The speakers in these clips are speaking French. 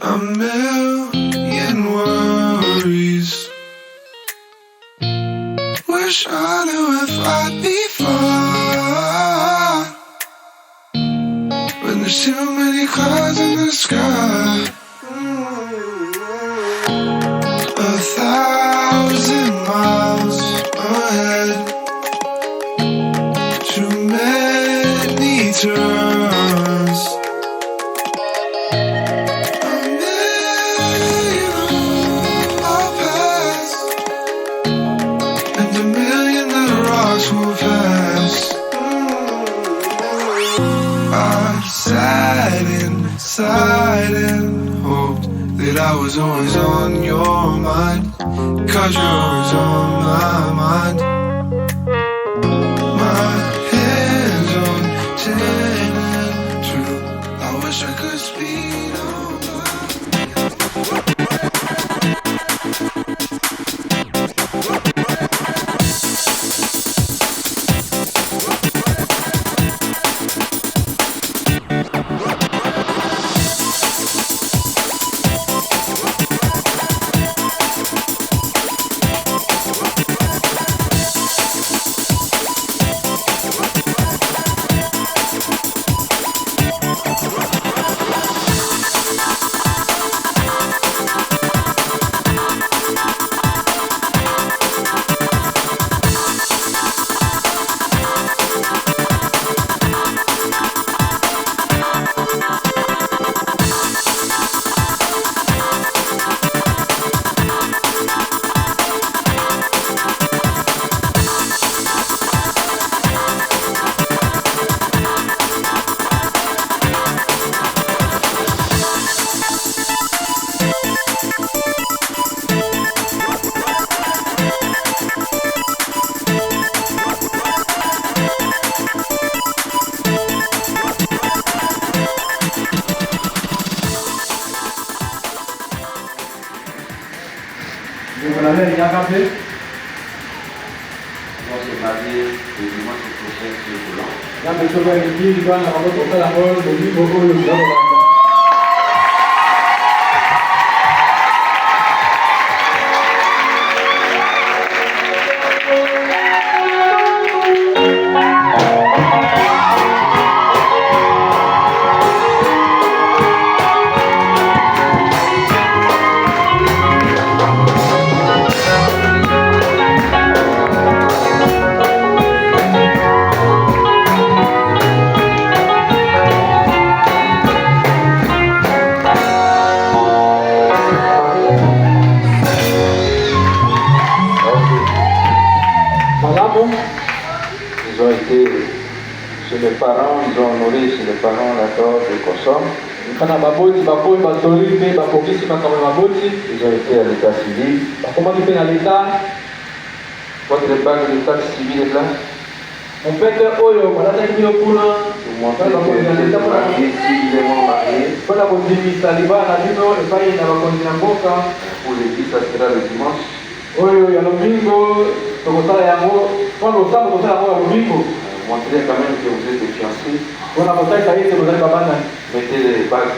A million worries. Wish I knew if I'd be far, when there's too many clouds in the sky. 1,000 miles ahead, too many turns. A million I'll pass, and a million little rocks will pass. I sat inside and hoped that I was always on your mind, 'cause you're always on my mind. My hands on 10 and 2. I wish I could speed on by. Vous l'avez déjà rappelé? On se marier le dimanche prochain sur le volant. Là, je vais vous dire, je vais avoir votre parole, le livre, le livre. Ils ont été chez les parents, ils ont honoré chez les parents l'accord de consomme. Ils ont été à l'état civil. Votre bague de taxe civile est là. Vous montrez que vous êtes marié, civilement marié. Pour l'église, ça sera le dimanche. Montrez quand même que vous êtes fiancés. Mettez les bagues.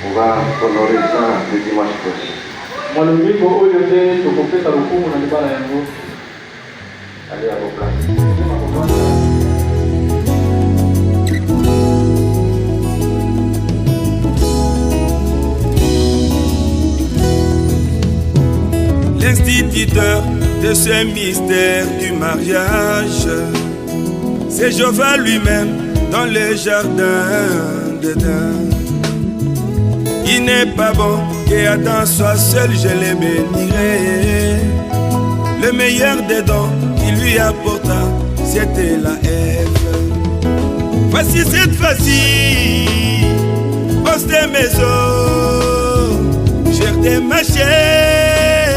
On va honorer ça le dimanche prochain. Allez à vos places. L'instituteur de ce mystère du mariage, c'est Jéhovah lui-même dans le jardin d'Éden. Il n'est pas bon qu'Adam soit seul, je le bénirai. Le meilleur des dons qu'il lui apporta, c'était la Ève. Voici cette fois-ci, os de mes os, chair de ma chair,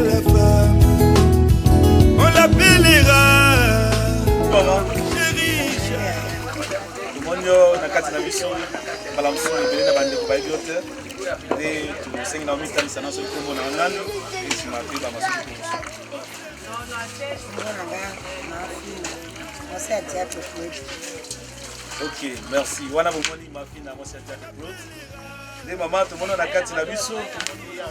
la femme, on l'appellera chérie. Monyo na kati na biso bala mso ebele na bande ko bayi yote de tu sengi na mista lisana so kombo na ngalo isima pe ba maso ko. Ok, merci. Wana bomoni mafi na mosi ya Claude. De mama to mono na kati na biso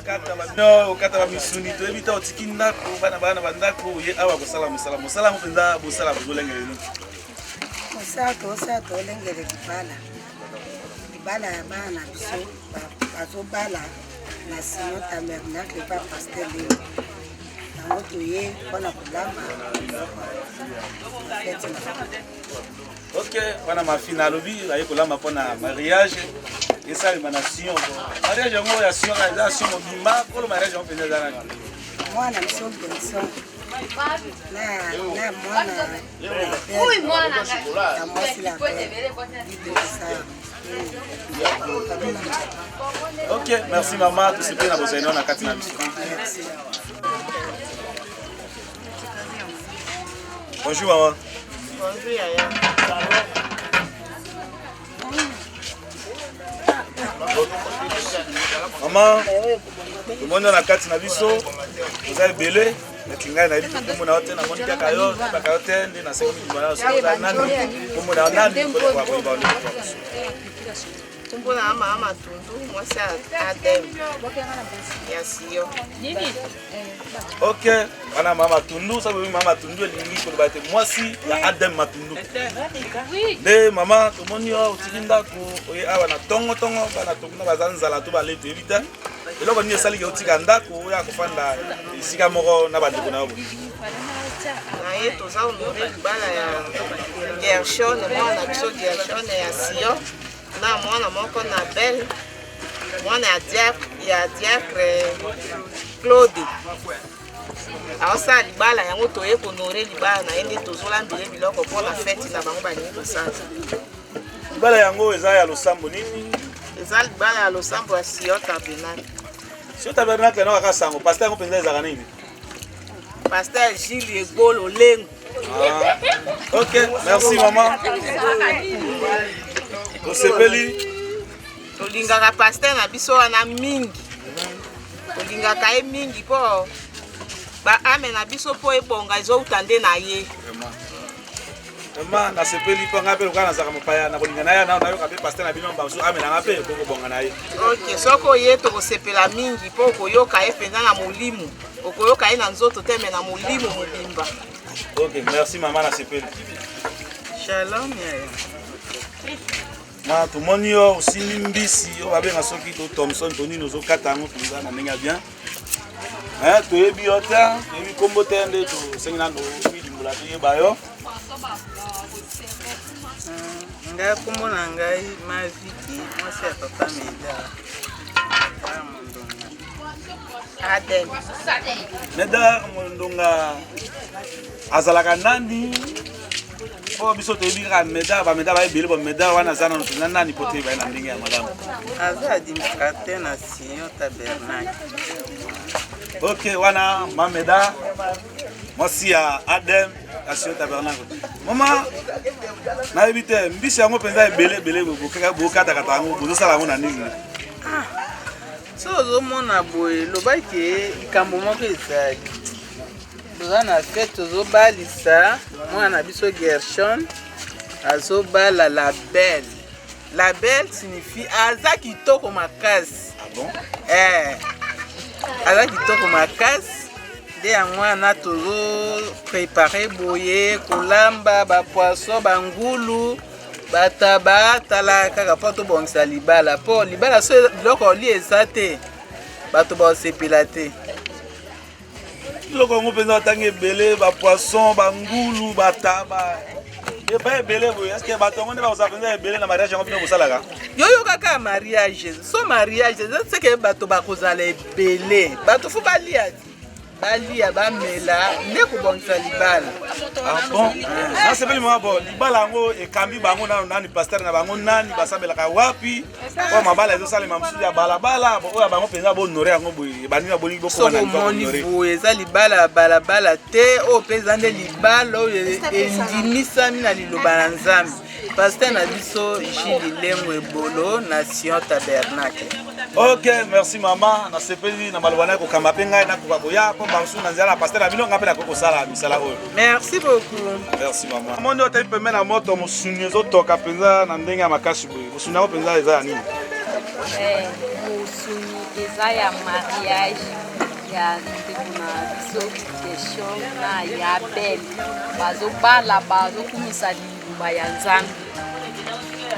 kata ba no kata ba misuni to ebita otiki ndako bana bandako ye awa ko sala musala mo penza bo sala bo lengele ni. Osa to lengele kibala ya bana biso bazo bala na sino tabernacle pa pasteur leo. Nango toye mpona kolamba. Ok, wana mafina alobi aye kolamba mpona mariage esalema na sion. Mariage yango ya sion na sion mobimba kolo mariage yango mpenza ezala nani? Mwana biso benson na mwana ya mwasi la Ok, merci maman, tusipe na bozaino na kati na biso. Bonjour maman. Bonjour yaya. Maman, le monde na kati na biso, vous avez belé, le kinga na biso comme na hotel na moni kaka yo, kaka hotel na seko mbala so na nani, comme na nani ko kwa ko ba. Tumbona mama tundu mwasi Adem ya sio. Ok, wana mama tundu sababu mama tundu elingi ko ba te mwasi ya Adem matundu. De mama to moni yo tikinda ko e awa na tongo bana tokuna bazanzala to ba lete vita. Eloko ni esali ke otika ndako ya kofanda isika moko na bandeko na bo. Na ye toza honore libala ya Gershon, mwana biso Gershon ya sio. Na mwana moko na belle mwana ya diacre Claude aosa libala yango toye konore libala na ye nde tozolambela biloko mpona fete na bango balingi kosala. Libala yango eza ya losambo nini? Eza libala ya losambo ya sio tabernacle. Sio tabernacle na kaka sango pasteur yango mpenza ezaka nini? Pasteur Gilles Egolo Lengo. Ok, merci maman. Osepeli tolingaka pasteur na biso wana mingi, tolingaka ye mingi mpo baame na biso mpo ebonga ezouta nde na ye. Vraiment nasepeli mpo ngai mpe lokola nazalaka mopaya na kolinga na ye nayoka mpe pasteur na bino baso amenanga mpe ekokobonga na ye. Ok, soki oye tokosepela mingi mpo okoyoka ye mpenza na molimo, okoyoka ye na nzoto te me na molimo mobimba. Ok, merci maman nasepeli. Shalom yaya. Na tumoni yo osili mbisi yo babenga soki to Thomson to nini ozokata yango mpenza na ndenge ya bien. Toyebi yo te, toyebi kombo te nde tosengi nano milimbola toyeba yo. Ngai kombo na ngai Maviki, mwasi ya papa Meda. Adem. Meda Mondonga azalaka nani? Oh, biso toyebi kaka meda bameda bayebele bameda wana aza nano mpenza nani po te baye na ndenge ya malamu? Aza administrateur na Sion Tabernacle. Ok, wana mameda mwasi ya Adem ya Sion Tabernacle. Mama nayebi te mbisi yango mpenza ebele bokataka yango bozosala yango na nini? So ozomona boye lobaki likambo moko ezali toza na fete tozobalisa mwana biso Gershon azobala la belle. La belle signifie aza kitoko makasi. Ah bon? Aza kitoko makasi nde yango wana tozo prepare boye kolamba bapoisson bangulu bataba tala kaka mpo tobongisa libala mpo libala so biloko oli eza te bato baosepela te. Biloko yango mpenza batangi ebele bapoisson bangulu bataba eba ebele boye eske bato yango nde bakozala mpenza ebele na mariage yango bino bosalaka? Yoyo kaka mariage so mariage eza seke bato bakozala ebele bato fo balia balia bamela nde kobongisa libala. Ah bon, ça c'est bien moi bon. Libala ngo ekambi bango nani pasteur na bango nani basabelaka wapi? O mabala ezo sala mamsudu ya balabala, bo oya bango penza bo honorer yango boye. Bani ba boni boko na honorer. So eza libala balabala te o penza nde libala o endimisami na liloba na Nzambe. Pasteur na biso Gilles Lengo Ebolo Nation Tabernacle. Ok, merci maman. Na sepeli na malwana ko kamba penga na ko boya ko bansu na nzala pasteur na bino ngape na ko sala misala oyo. Merci beaucoup. Merci maman. Mondo ta pembe na moto musuni zo toka penza na ndenge ya makasi boye. Musuni ko penza eza ya nini? Musuni eza ya mariage ya ndeko na biso question na ya belle. Bazo bala bazo kumisa libuba ya Nzambe.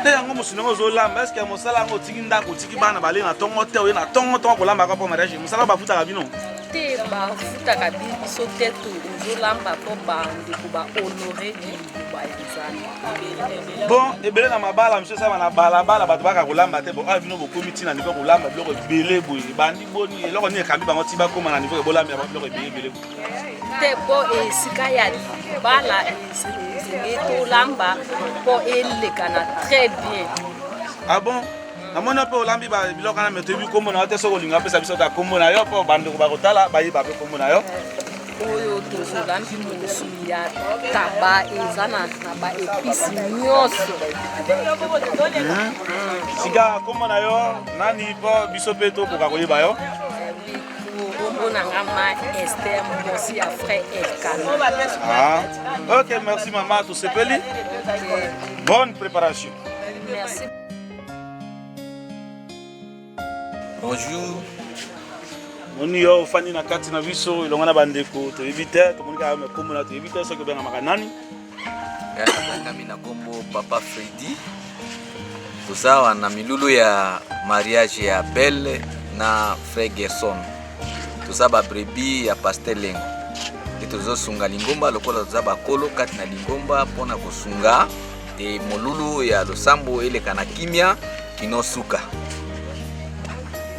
Te yango musuni ngo zo lamba est-ce que mosala ngo tiki ndako tiki bana bale na tongo te oyo na tongo ko lamba ko mariage musala ba futa ka bino te ba futa ka biso te to zo lamba ko ba ndeko ba honorer libuba ya Nzambe. Bon ebele na mabala monsieur ça na balabala bato baka ko lamba te bo a bino bo komiti na niveau ko lamba biloko ebele boye bandi boni eloko ni ekambi bango ti ba koma na niveau ko lamba ba biloko ebele te bo esika ya bala to lamba po elekana très bien. Ah bon na mona pe olambi ba biloko na meto bi kombo na te soko linga pesa biso ta kombo na yo po bande ko ba kotala ba yi ba pe kombo na yo oyo to zolambi musuni ya taba ezana na ba épices nyonso. Siga kombo na yo nani po biso pe to ko ka koyeba yo Esther, aussi à frère Elkan. Ah, ok, merci maman, tout sepeli. Bonne préparation. Merci. Bonjour. On y a fani na kati na biso ilongana bandeko to éviter to monika me kombo na to éviter so ke benga makanani. Kami na kombo Papa Freddy. Tusawa na milulu ya mariage ya Belle na frère Gerson. Tuzaba brebi ya Pasteur Lengo. Tuzo sunga lingomba lokola tuzaba kolo kati na lingomba pona kosunga te molulu ya losambo ele kana kimia kinosuka.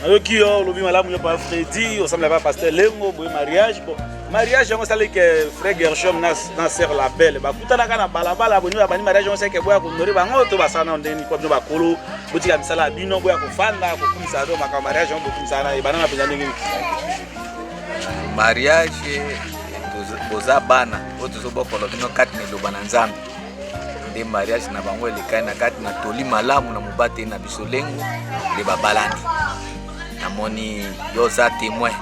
Nayoki yo lobi malamu yo pa Freddy, ressemble pas Pasteur Lengo boy mariage bon. Mariage on sala que frère Gershom na sœur la Belle. Ba kutana kana balabala boni ba bani mariage on sala que boya ko ndori bango to basana ndeni ko ba kolo botika misala bino boya ko fanda ko kumisa do maka mariage on bo kumisa na ibana na pesa ndenge. Mariage boza bana oto bokolo bino kati na loba na Nzambe de mariage na bango elekani na kati na toli malamu na mobate na biso Lengo de babalani namoni yo za témoin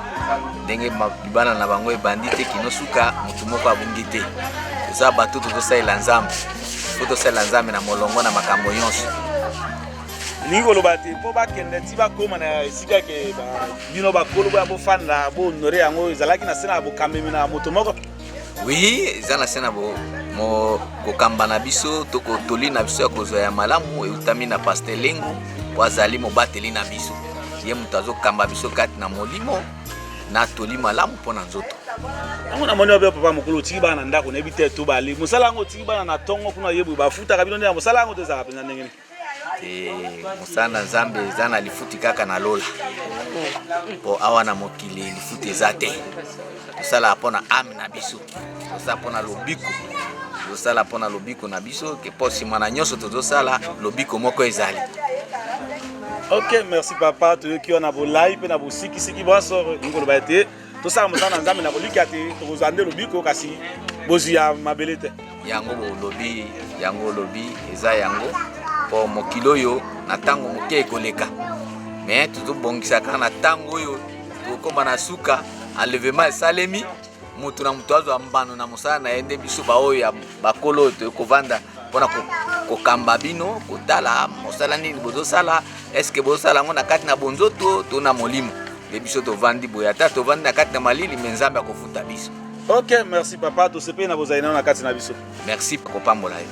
ndenge mabibana na bango ebandi te kinosuka mutu moko abungi te za bato tozosalela Nzambe tozosalela Nzambe na molongo na makambo nyonso ningo lobate po bakende ti bakoma na esika ke ba bino bakolo ba bofanda bo honore yango ezalaki na sena bo kamemi na moto moko. Oui, ezana sena bo mo kokamba na biso to ko toli na biso ko zoya malamu eutami na Pasteur Lengo wazali mo bateli na biso ye mutazo kamba biso kati na molimo na toli malamu pona nzoto. Ango na moni obe papa mokolo tiki bana ndako na ebite to bali musala ngo tiki bana na tongo kuna yebu bafuta kabino ndia musala ngo tezaka penza ndenge ni musana Nzambe ezana lifuti kaka na lola po awa na mokili lifuti ezate tosala pona ame na biso tosala pona lobiko tosala pona lobiko na biso ke po sima na nyonso tozosala lobiko moko ezali. Ok, merci papa toyoki ona bo live na bo siki boso ngolo ba ete tosala musana Nzambe na bolika te tozande lobiko kasi bozi ya mabelete yango lobi eza yango po mokilo yo na tango moke ekoleka mais tozobongisa kaka na tango oyo tokoma na suka enlèvement esalemi mutu na mutu azwa mbano na mosala na ye nde biso baoyo ya bakolo oyo tokovanda mpona kokamba bino kotala mosala nini bozosala eske bozosala yango na kati na bonzoto to na molimo nde biso tovandi boye ata tovandi na kati na malili me Nzambe akofuta biso. Ok, merci papa tosepe na bozali na kati na biso. Merci kopambola yo.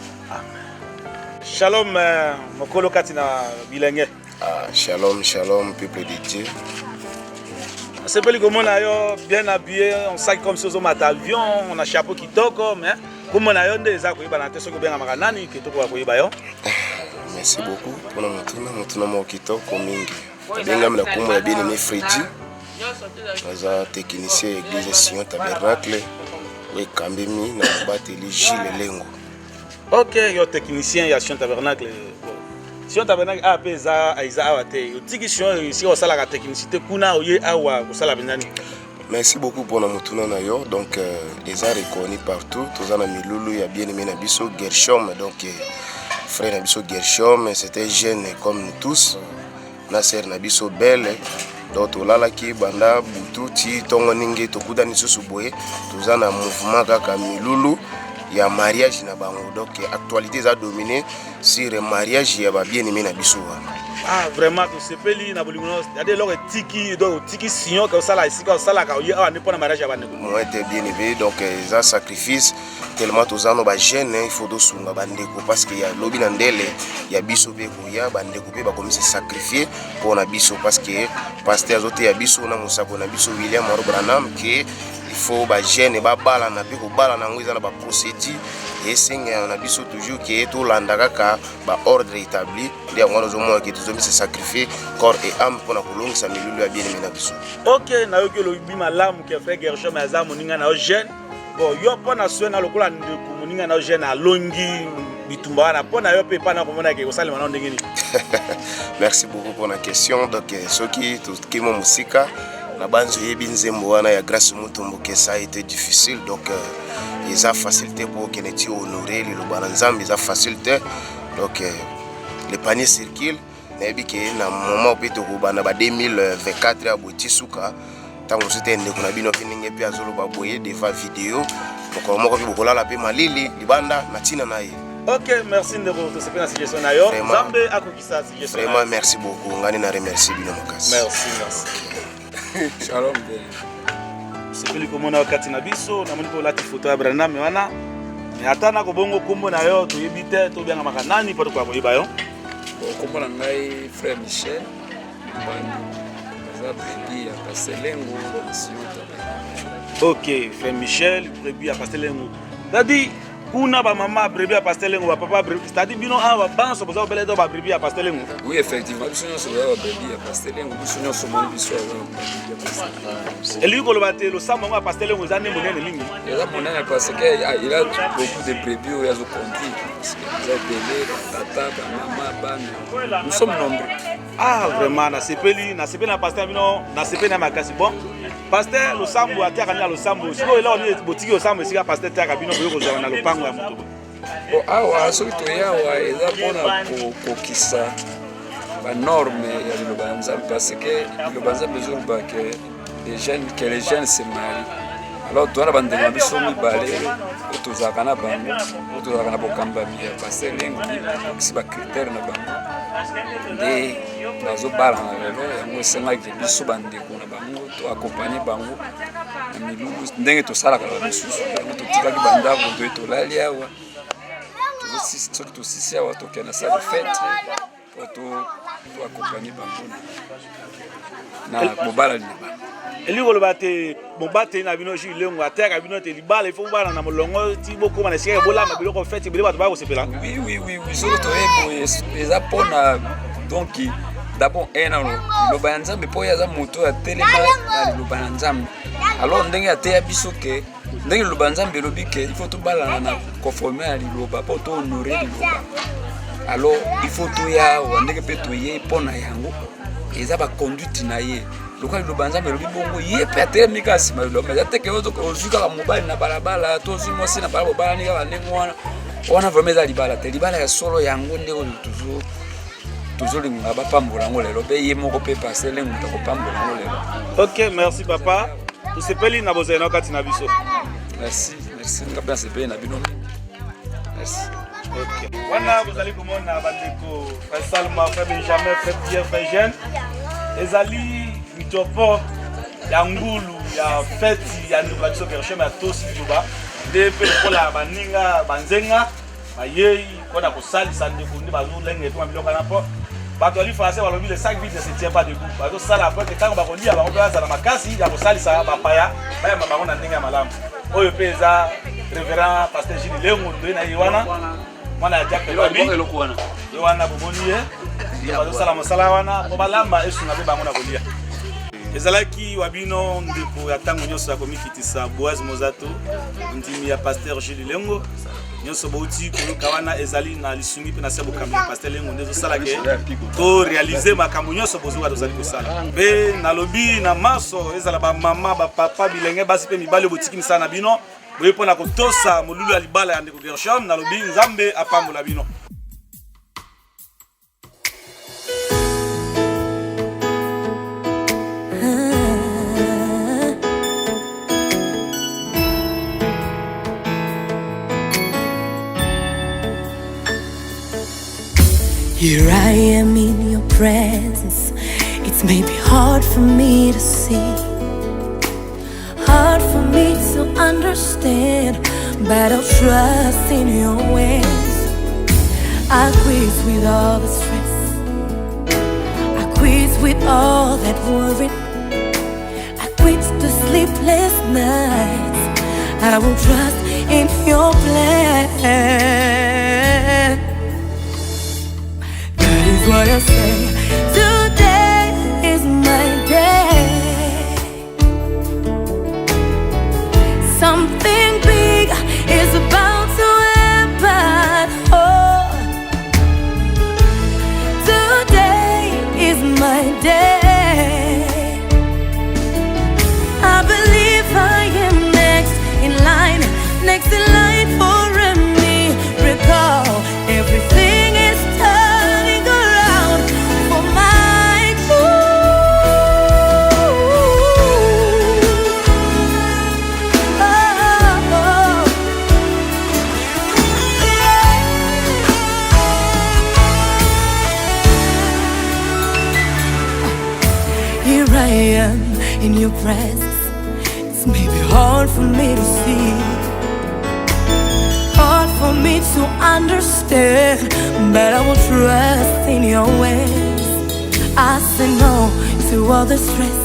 Shalom mokolo kati na bilenge. Shalom, shalom, peuple de Dieu. C'est pas comme on a yo bien habillé, on sac comme si on a avion, on a chapeau qui toque, mais comme on a yo des accords, il y a des choses qui bien amaganani qui toque quoi yo. Merci beaucoup pour notre motuna mo qui toque mingi. Benga mna kumo ya bien aimé Freddy. naza technicien ya église Sion Tabernacle we Kambemi na bateli Gilles Lengo. Ok, yo technicien ya Sion Tabernacle. Sion Tabernacle a pe za awa te. Yo tiki Sion ici au sala la technicité kuna oye awa au sala benani. Merci beaucoup pour la mutuna na yo. Donc ils ont reconnu partout. Tous en Milulu, il y a bien aimé Nabiso Gershom. Donc frère Nabiso Gershom, c'était jeune comme nous tous. Nasser Nabiso Belle. Donc là qui banda butu ti tongo ninge to kuda nisusu boye. Tous en mouvement kaka Milulu. Il y a mariage na bango. Donc actualité a dominé sur le mariage il y a bien aimé Nabiso. Ah vraiment tout ce pays na bolimono il y a des lors tiki donc tiki Sion que ça là ici que ça là quand il y a ne pas na mariage abane moi était bien élevé donc ils ont sacrifice tellement tous en ba jeune il faut do sunga bandeko parce qu'il y a lobi na ndele il y a biso be ko ya bandeko pe ba comme se sacrifier pour na biso parce que pasteur azote ya biso na musako na biso William Branham que il faut ba jeune ba bala na pe ko bala na ngwiza na ba procédure et singa na biso toujours que tout landaka ka ba ordre établi ndia ngwana zo mo que tous se sacrifier corps et âme pour na kolongisa milulu ya bien aimé na biso. OK na yo ke lo bima lamu ke frère Gershom aza moninga na jeune bon yo pona soena lokola ndeko moninga na jeune alongi bitumba na pona yo pe pana komona ke kosala mana ndengeni. Merci beaucoup pour la question. Donc ceux qui tout qui mo musika na banzo yebi nzembo wana ya grâce mutombo que ça a été difficile donc ils ont facilité pour que neti honorer le banzambe ils ont facilité donc le panier circule nebi ke na moment opeto ko bana ba 2024 ya botisuka tango c'était ndeko na bino pininge pe azolo ba boye devant vidéo donc moko pe bokola la pe malili libanda na tina na ye. OK, merci de votre suggestion na yo. Zambe akokisa suggestion. Vraiment merci beaucoup. Ngani na remercie bino makasi. Merci. Shalom. Sepeli komona wakati na biso na moni ko lati photo ya Branham wana. Mais atana ko bongo kombo na yo to yebite to bianga makanani poto kwa boyeba yo. Kombo na ngai frère Michel. Za bebi ya Pastelengo OK, frère Michel, bebi ya Pastelengo. Dadi kuna ba mama brebi à Pastelengo ba papa brebi c'est-à-dire bino awa banso boza bele do ba brebi à Pastelengo. Oui effectivement biso nyonso ba brebi à Pastelengo biso nyonso mo biso ya Eli ko lo bate lo sambo à Pastelengo za ne monene mingi. Eza monene parce que il a beaucoup de brebis au yazo compris parce que za bele tata ba mama ba nous sommes nombreux. Ah vraiment na sepeli na pasteur bino na sepeli na makasi bon. Pasteur lo sambo atiaka na lo sambo siko ela oni botiki lo sambo sika pasteur atiaka bino boyo ko zana lo pango ya moto. Bon awa soki to yawa eza pona kokisa ba norme ya lo banza parce que lo banza besoin ba que les jeunes se marient. Alors toi la bande de biso mi balé to zakana bango to zakana bokamba mi pasteur lengo si ba critère na bango. Et bazo bala na lelo yango senga ke biso bandeko na bango to accompagner bango na milulu ndenge to sala kala biso to tika ki banda ko to lali awa to sisi to sisi awa to kana sa de fête to accompagner bango na mobala ni Eli ko lo bate bombate na bino ji lengo ateka bino te libala ifo bana na molongo ti boko na sika bola ma biloko fête biloko ba ko sepela. Oui surtout eza pona donc d'abord lo banzambe po yaza moto ya telema na lo banzambe alors ndenge ateya biso ke ndenge lo banzambe lobi ke il faut to bala na conformer à liloba po to honorer liloba alors il faut to ya ndenge pe to ye pona yango eza ba conduite na ye loka lo banzambe lobi bongo ye pe ateya mikasi ma lo mais ateke ozo ozuka ka mobile na balabala to zimo si na balabala ni ka ndengwana wana vraiment za libala te libala ya solo yango ndeko toujours linga ba pambola ngo lelo be ye moko pe passer lengo to ko pambola ngo lelo. OK, merci papa. To sepeli na bozena kati na biso. Merci ngapena sepeli na bino. Merci. OK. Wana vous allez komona bandeko Frère Salma, Frère Benjamin, Frère Pierre, Frère Jean. Ezali mitopo ya ngulu ya fête ya ndubatiso Gershom ya tosi juba. De pe kola baninga banzenga bayei kona ko salisa ndeko ndi bazo lenge to biloko na po. Bato ali français balobi le sac vide ne se tient pas debout. Bato sala après que tango bakolia bango pe za na makasi ya ko salisa bapaya baya mama na ndenge ya malamu. Oyo pe za révérend pasteur Gilles Lengo ndo na yiwana. Mwana ya Jack Babi. Yowana boboni ye. Bato sala mosala wana ko balamba esu na be bango na kolia. ezalaki wabino ndeko ya tango nyonso akomikitisa Boaz Mozato ndimi ya Pasteur Jules Lengo nyonso bauti koluka wana ezali na lisungi pe na se bokambi ya Pasteur Lengo ndezo salake to réaliser makambo nyonso bozoka tozali kosala pe nalobi na maso ezala ba mama ba papa bilenge basi pe mibale botiki sana bino boye pona kotosa molulu ya libala ya ndeko Gershom nalobi Nzambe apambola bino. Here I am in your presence. It's maybe hard for me to see, hard for me to understand, but I'll trust in your ways. I quit with all the stress, I quit with all that worry, I quit the sleepless nights. I will trust in your plan. What I say, today is my day. Something big is about to happen. Oh, today is my day. I believe I am next in line for a miracle. Everything is in your presence. It's maybe hard for me to see, hard for me to understand, but I will trust in your ways. I say no to all the stress,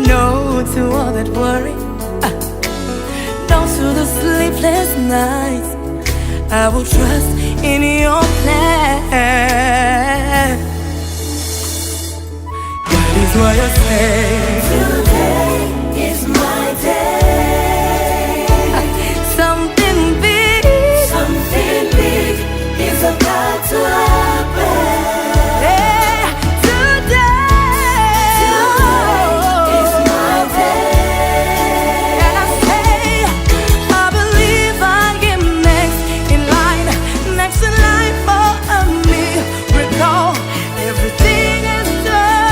no to all that worry, no to the sleepless nights. I will trust in your plan. Is what I say. Today is my day. Something big is about to happen. Yeah. Today is my day. And I say, I believe I am next in line for a miracle. Everything is done.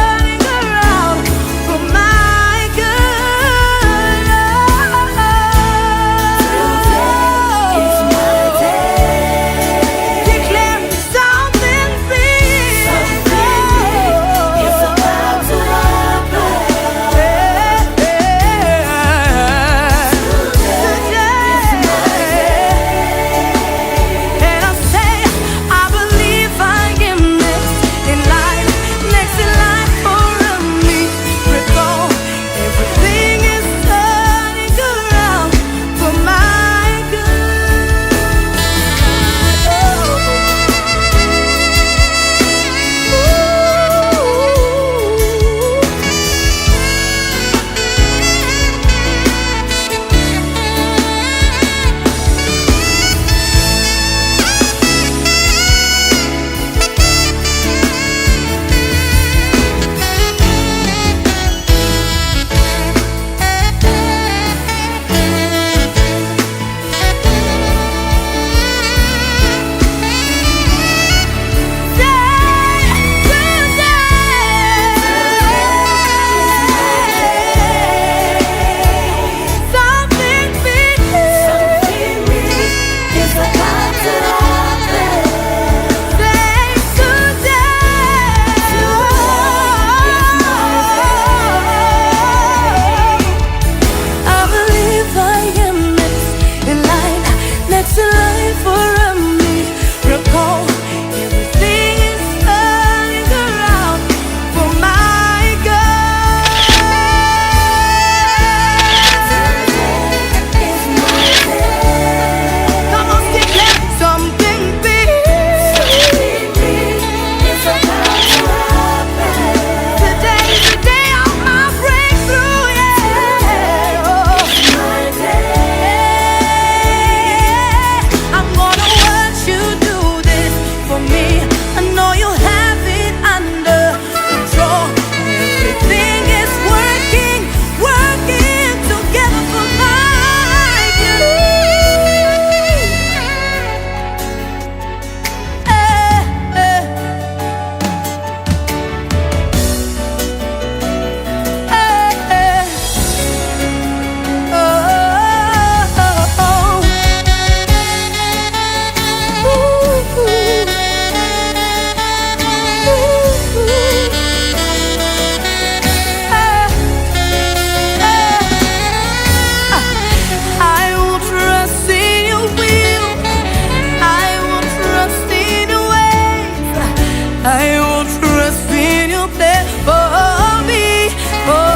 I will trust in your plan for me, for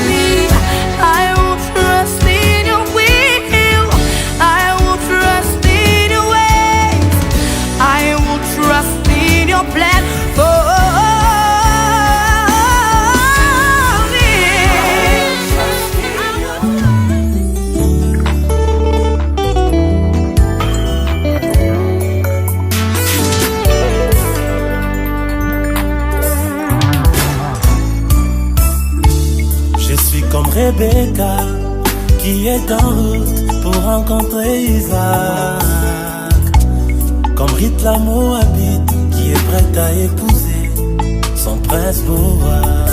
me. I will trust in your will. I will trust in your ways. I will trust in your plan for Rebecca qui est en route pour rencontrer Isaac, comme Ruth la Moabite qui est prête à épouser son prince Boaz.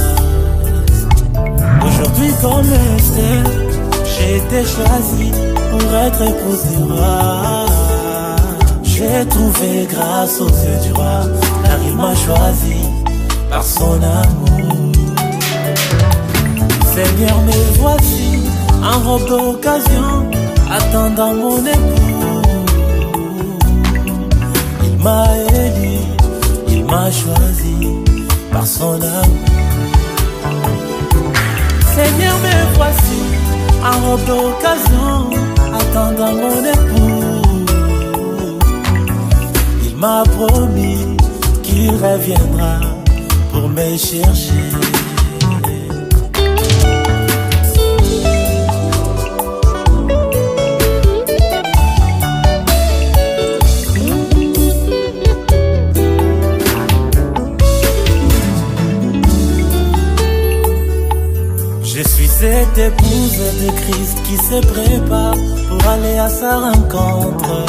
Aujourd'hui comme Esther, j'ai été choisi pour être épousé roi. J'ai trouvé grâce aux yeux du roi, car il m'a choisi par son amour. Seigneur, me voici en robe d'occasion, attendant mon époux. Il m'a élu, il m'a choisi par son amour. Seigneur, me voici en robe d'occasion, attendant mon époux. Il m'a promis qu'il reviendra pour me chercher. Cette épouse de Christ qui se prépare pour aller à sa rencontre.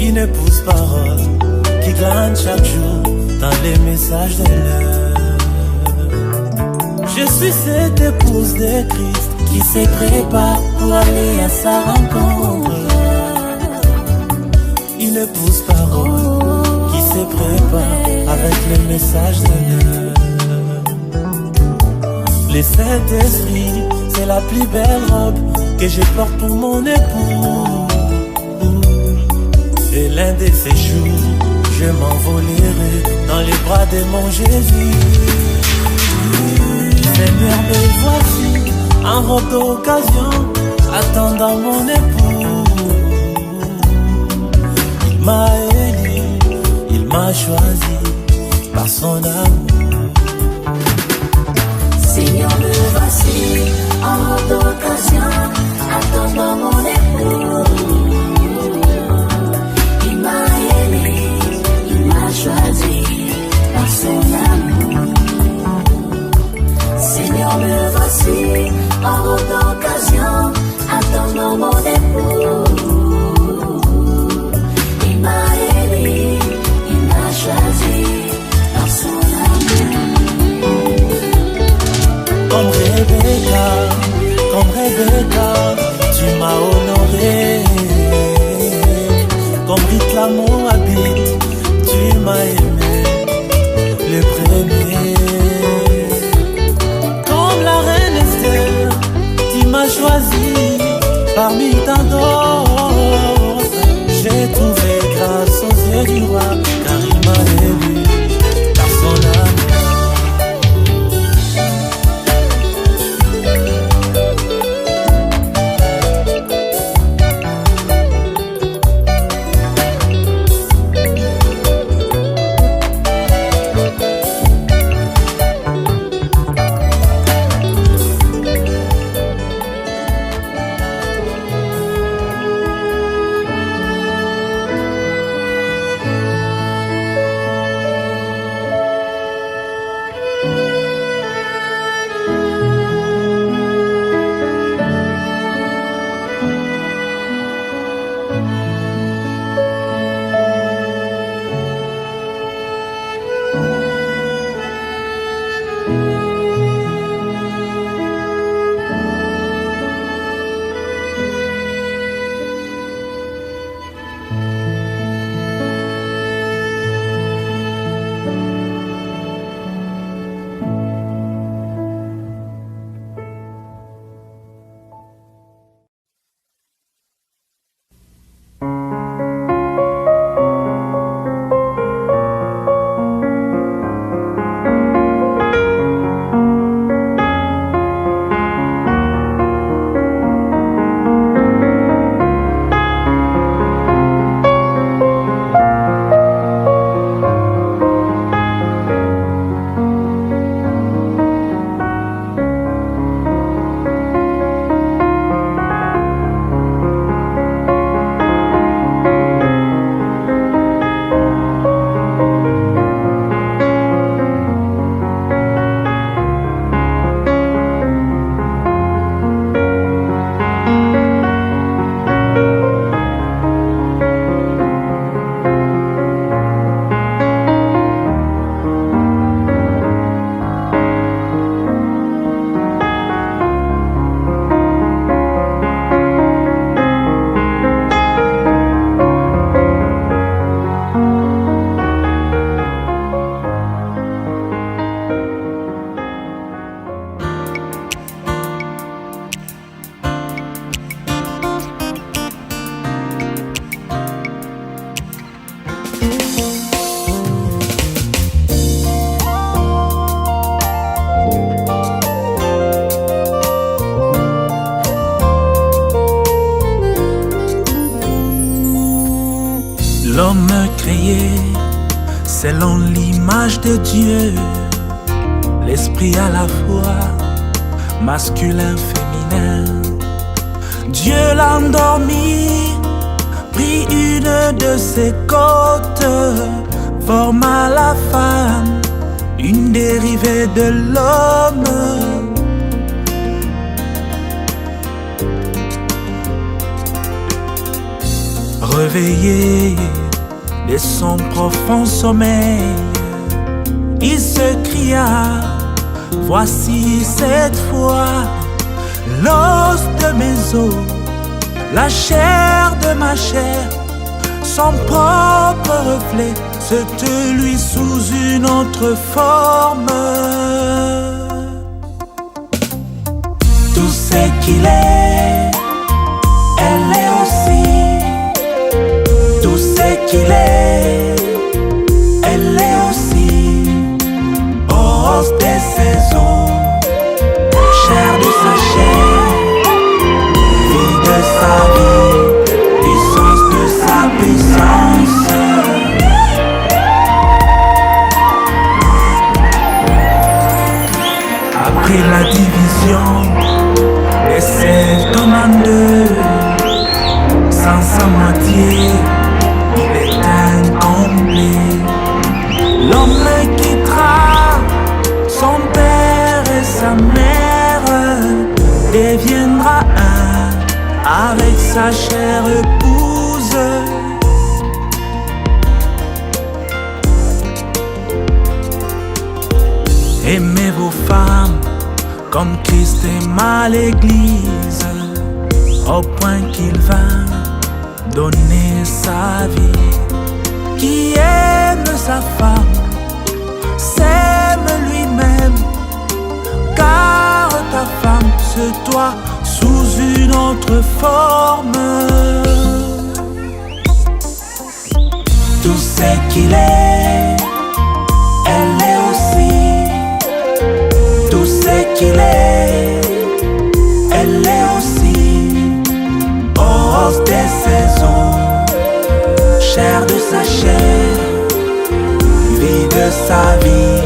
Une épouse parole qui gagne chaque jour dans les messages de l'heure. Je suis cette épouse de Christ qui se prépare pour aller à sa rencontre. Une épouse parole qui se prépare avec les messages de l'heure. Le Saint-Esprit, c'est la plus belle robe que je porte pour mon époux. Et l'un de ces jours, je m'envolerai dans les bras de mon Jésus. Seigneur, me voici en robe d'occasion, attendant mon époux. Il m'a élu, il m'a choisi par son amour. Seigneur, me voici en robe d'occasion, attendant mon époux. Il m'a aimé, il m'a choisi par son amour. Seigneur, me voici en robe d'occasion, attendant mon époux. Il m'a aimé, il m'a choisi par son amour. Comme Rebecca, tu m'as honoré. Comme Ruth la Moabite, tu m'as aimé le premier. Comme la reine Esther, tu m'as choisi parmi tant d'autres. J'ai trouvé grâce aux yeux du roi, car il m'a élu par son amour. L'homme créé selon l'image de Dieu, l'esprit à la fois masculin, féminin. Dieu l'a endormi, pris une de ses côtes, forma la femme, une dérivée de l'homme. Réveillé de son profond sommeil, il se cria, voici cette fois l'os de mes os, la chair de ma chair, son propre reflet, c'est lui sous une autre forme. Tout ce qu'il est, elle est aussi. Tout ce qu'il est, elle est aussi. Os de ses os, chair de sa chair, vie de sa vie, puissance de sa puissance. Après la division des 7 hommes en deux, sans sa moitié, il est incomplet. L'homme quittera son père et sa mère, deviendra un avec sa chère épouse. Aimez vos femmes comme Christ aima l'Église, au point qu'il vint donner sa vie. Qui aime sa femme s'aime lui-même, car ta femme c'est toi sous une autre forme. Tout ce qu'il est, elle est aussi. Tout ce qu'il est, elle est aussi. Os de ses os, chair de sa chair, vie de sa vie,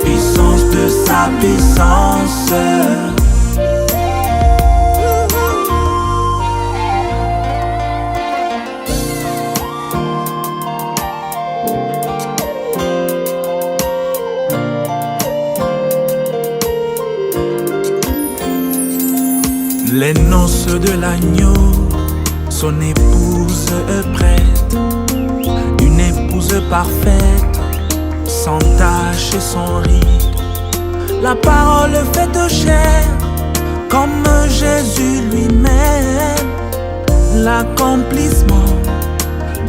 puissance de sa puissance. Les noces de l'agneau, son épouse est prête, une épouse parfaite, sans tache et sans ride. La parole faite chair, comme Jésus lui-même, l'accomplissement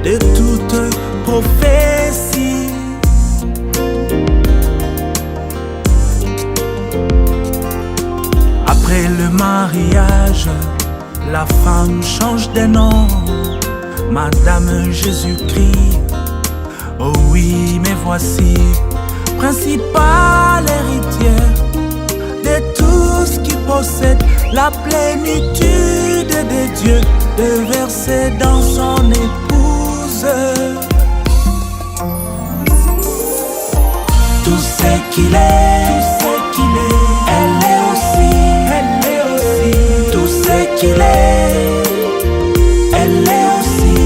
de toute prophétie. Après le mariage, la femme change de nom, Madame Jésus-Christ. Oh oui, mais voici, principale héritière de tout ce qui possède la plénitude de Dieu, de verser dans son épouse. Tout ce qu'il est, elle est aussi. Tout ce qu'il est, elle est aussi.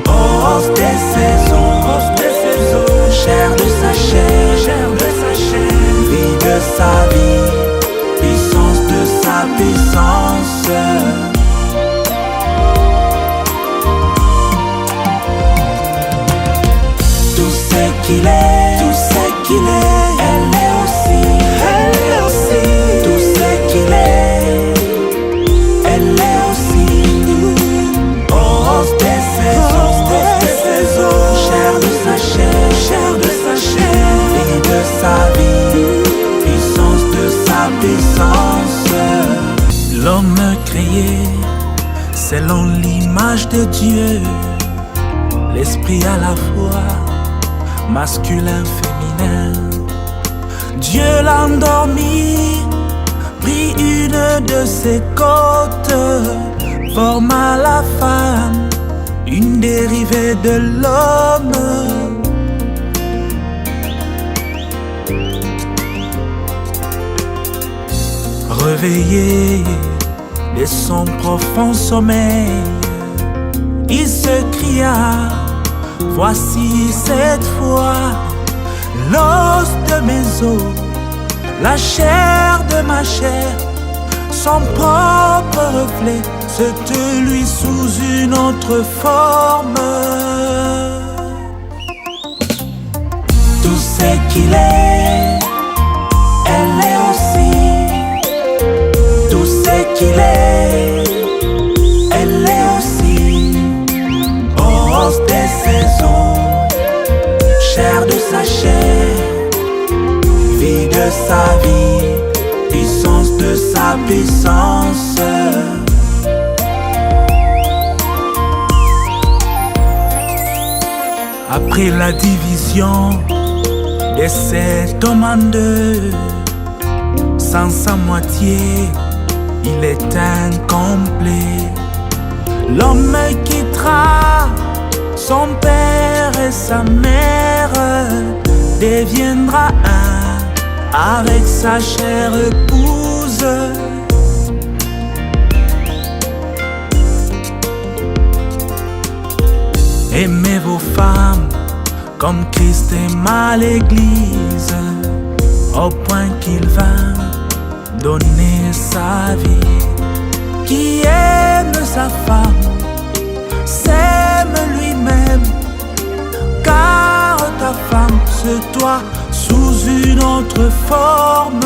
Os de ses os, chair de sa chair, vie de sa vie, puissance de sa puissance. Tout ce qu'il est, elle est aussi. Tout ce qu'il est, elle est aussi. Os de ses os, chair de sa chair, vie de sa vie, puissance de sa puissance. L'homme créé selon l'image de Dieu, l'esprit à la fois masculin, féminin. Dieu l'a endormi, pris une de ses côtes, forma la femme, une une dérivée de l'homme. Réveillé de son profond sommeil, il se cria, voici cette fois l'os de mes os, la chair de ma chair, son propre reflet, c'était lui sous une autre forme. Tout ce qu'il est, elle est aussi. Tout ce qu'il est, elle est aussi. Os de ses os, chair de sa chair, vie de sa vie, puissance de sa puissance. Après la division de cet homme en deux, sans sa moitié, il est incomplet. L'homme quittera son père et sa mère, deviendra un avec sa chère épouse. Aimez vos femmes comme Christ aima l'Église, au point qu'il vint donner sa vie. Qui aime sa femme s'aime lui-même, car ta femme c'est toi sous une autre forme.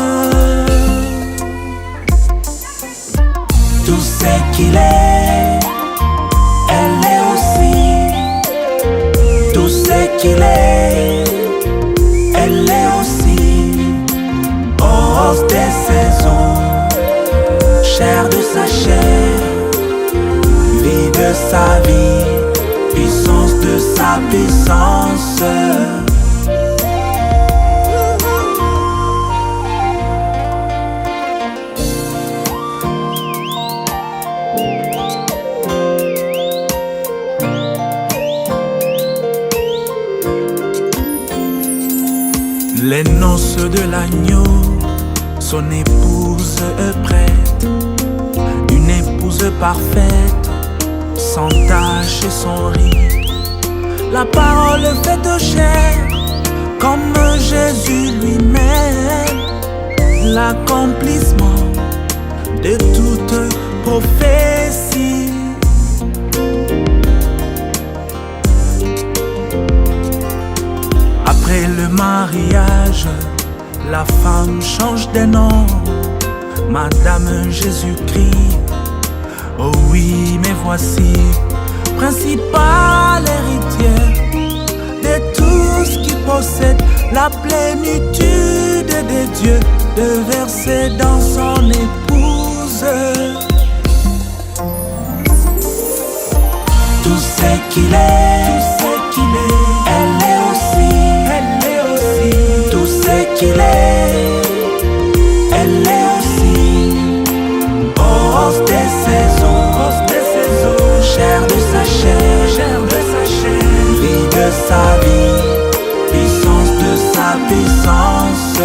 Tout ce qu'il est, elle est aussi. Tout ce qu'il est, elle est aussi. Os de ses os, chair de sa chair, vie de sa vie, puissance de sa puissance. Les noces de l'agneau, son épouse est prête, une épouse parfaite, sans tache et sans ride. La parole faite chair, comme Jésus lui-même, l'accomplissement de toute prophétie. Après le mariage, la femme change de nom, Madame Jésus-Christ. Oh oui, mais voici, principale héritière de tout ce qui possède la plénitude des dieux, de verser dans son épouse tout ce qu'il est, elle est aussi. Tout ce qu'il est, elle est aussi. Os de ses os, chair de sa chair, vie de sa vie, puissance de sa puissance.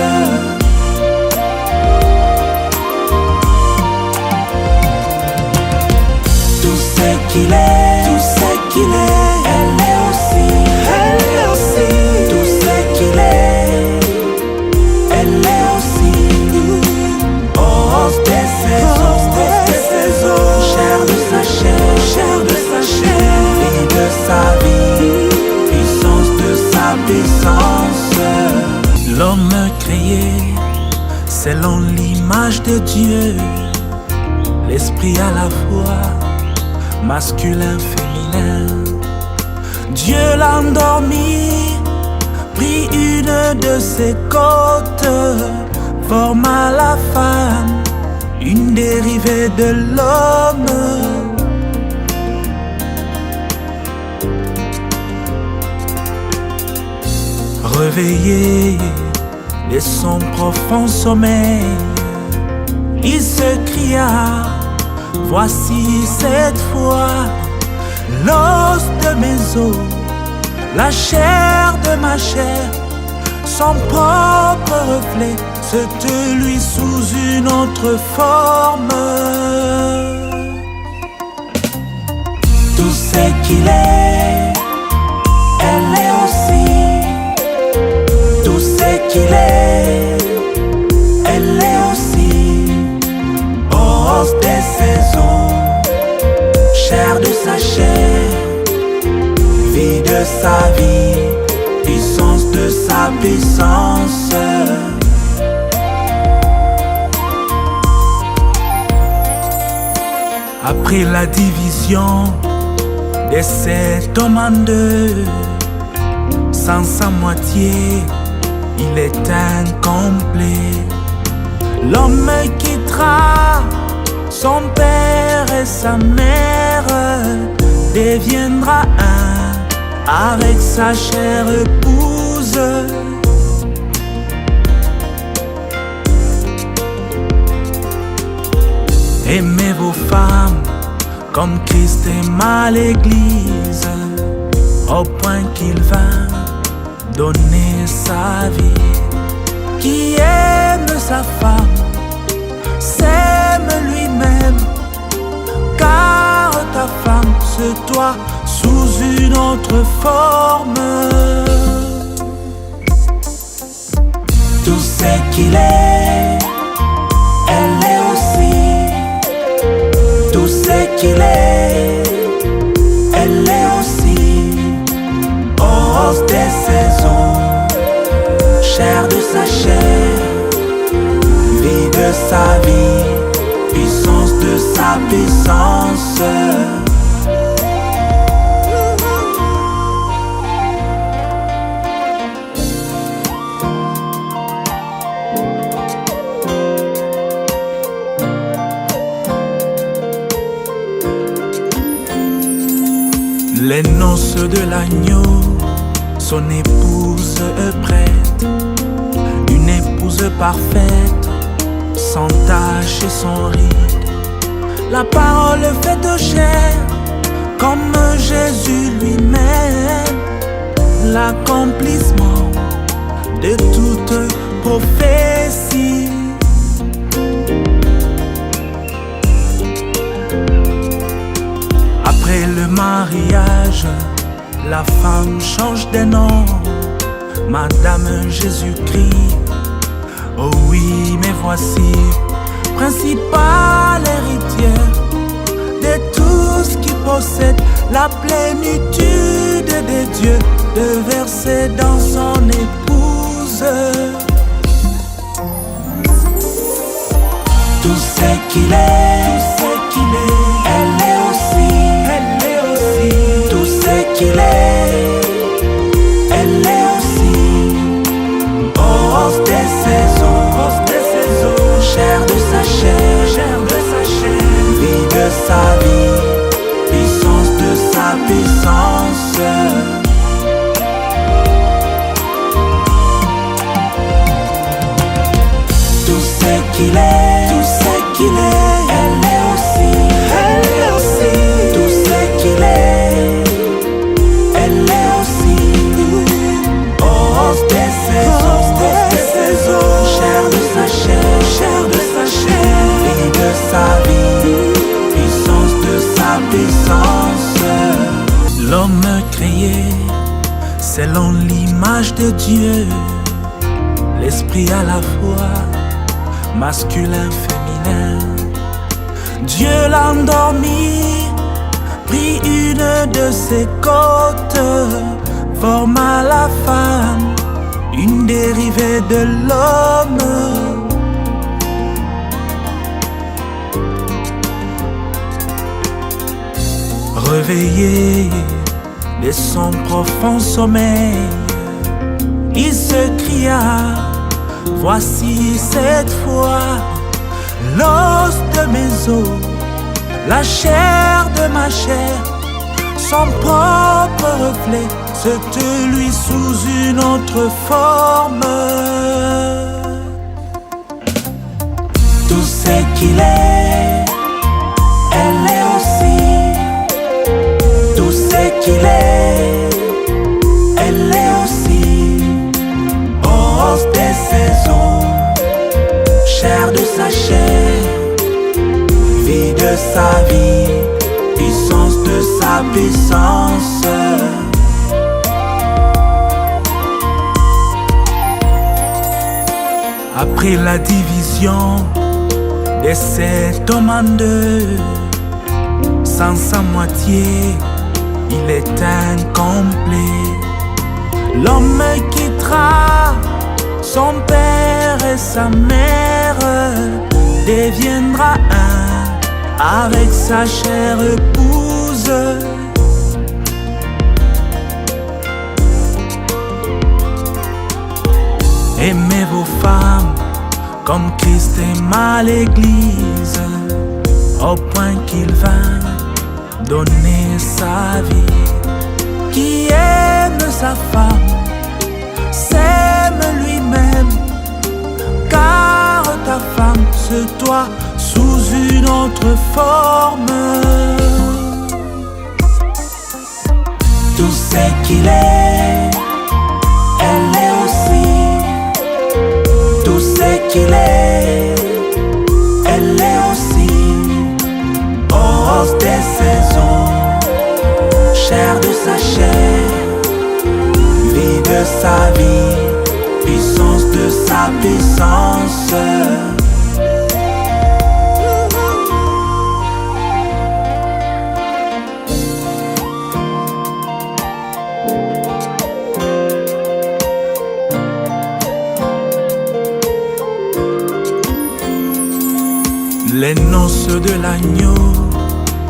Tout ce qu'il est, elle est aussi. Tout ce qu'il est, elle est aussi. Os de ses os, chair de sa chair, vie de sa vie, puissance de sa puissance. L'homme créé selon l'image de Dieu, l'esprit à la fois, masculin, féminin. Dieu l'a endormi, prit une de ses côtes, forma la femme, une dérivée de l'homme. Réveillé de son profond sommeil, il se cria, voici cette fois l'os de mes mes os, la chair de ma chair, son propre reflet, c'est lui sous une autre forme. Tout ce qu'il est, elle est aussi. Tout ce qu'il est, elle est aussi. Os de ses os, chair de sa chair, vie de sa vie, puissance de sa puissance. Après la division de cet homme en deux, sans sa moitié, il est incomplet. L'homme quittera son père et sa mère, deviendra un avec sa chère épouse. Aimez vos femmes comme Christ aima l'Église, au point qu'il vint donner sa vie. Qui aime sa femme s'aime lui-même, car ta femme c'est toi sous une autre forme. Tout ce qu'il est, elle est aussi. Tout ce qu'il est, elle est aussi. Os de ses os, chair de sa chair, vie de sa vie, puissance de sa puissance. Les noces de l'agneau, son épouse est prête, une épouse parfaite, sans tache et sans ride. La parole faite de chair, comme Jésus lui-même, l'accomplissement de toute prophétie. Après le mariage, la femme change de nom, Madame Jésus-Christ. Oh oui, mais voici, principale héritière de tout ce qui possède la plénitude de Dieu, de verser dans son épouse tout ce qu'il est, elle est aussi. Tout ce qu'il est, elle est aussi. Os de ses os, chair de sa chair, vie de sa vie, puissance de sa puissance. Tout ce qu'il est, elle est aussi. Tout ce qu'il est, elle est aussi. Os de ses os, chair de sa chair, vie de sa vie, puissance de sa puissance. L'homme créé selon l'image de Dieu, l'esprit à la fois masculin, féminin. Dieu l'a endormi, prit une de ses côtes, forma la femme, une dérivée de l'homme. Réveillé de son profond sommeil, il se cria, voici cette fois l'os de mes os, la chair de ma chair, son propre reflet, c'est lui sous une autre forme. Tout ce qu'il est, elle est aussi. Tout ce qu'il est, sa vie, puissance de sa puissance. Après la division des 7 hommes en deux, sans sa moitié, il est incomplet. L'homme quittera son père et sa mère, deviendra un avec sa chère épouse. Aimez vos femmes comme Christ aima l'Église, au point qu'il vint donner sa vie. Qui aime sa femme s'aime lui-même, car ta femme se doit sous une autre forme. Tout ce qu'il est, elle est aussi. Tout ce qu'il est, elle est aussi. Rose des saisons, chair de sa chair, vie de sa vie, puissance de sa puissance. Les noces de l'agneau,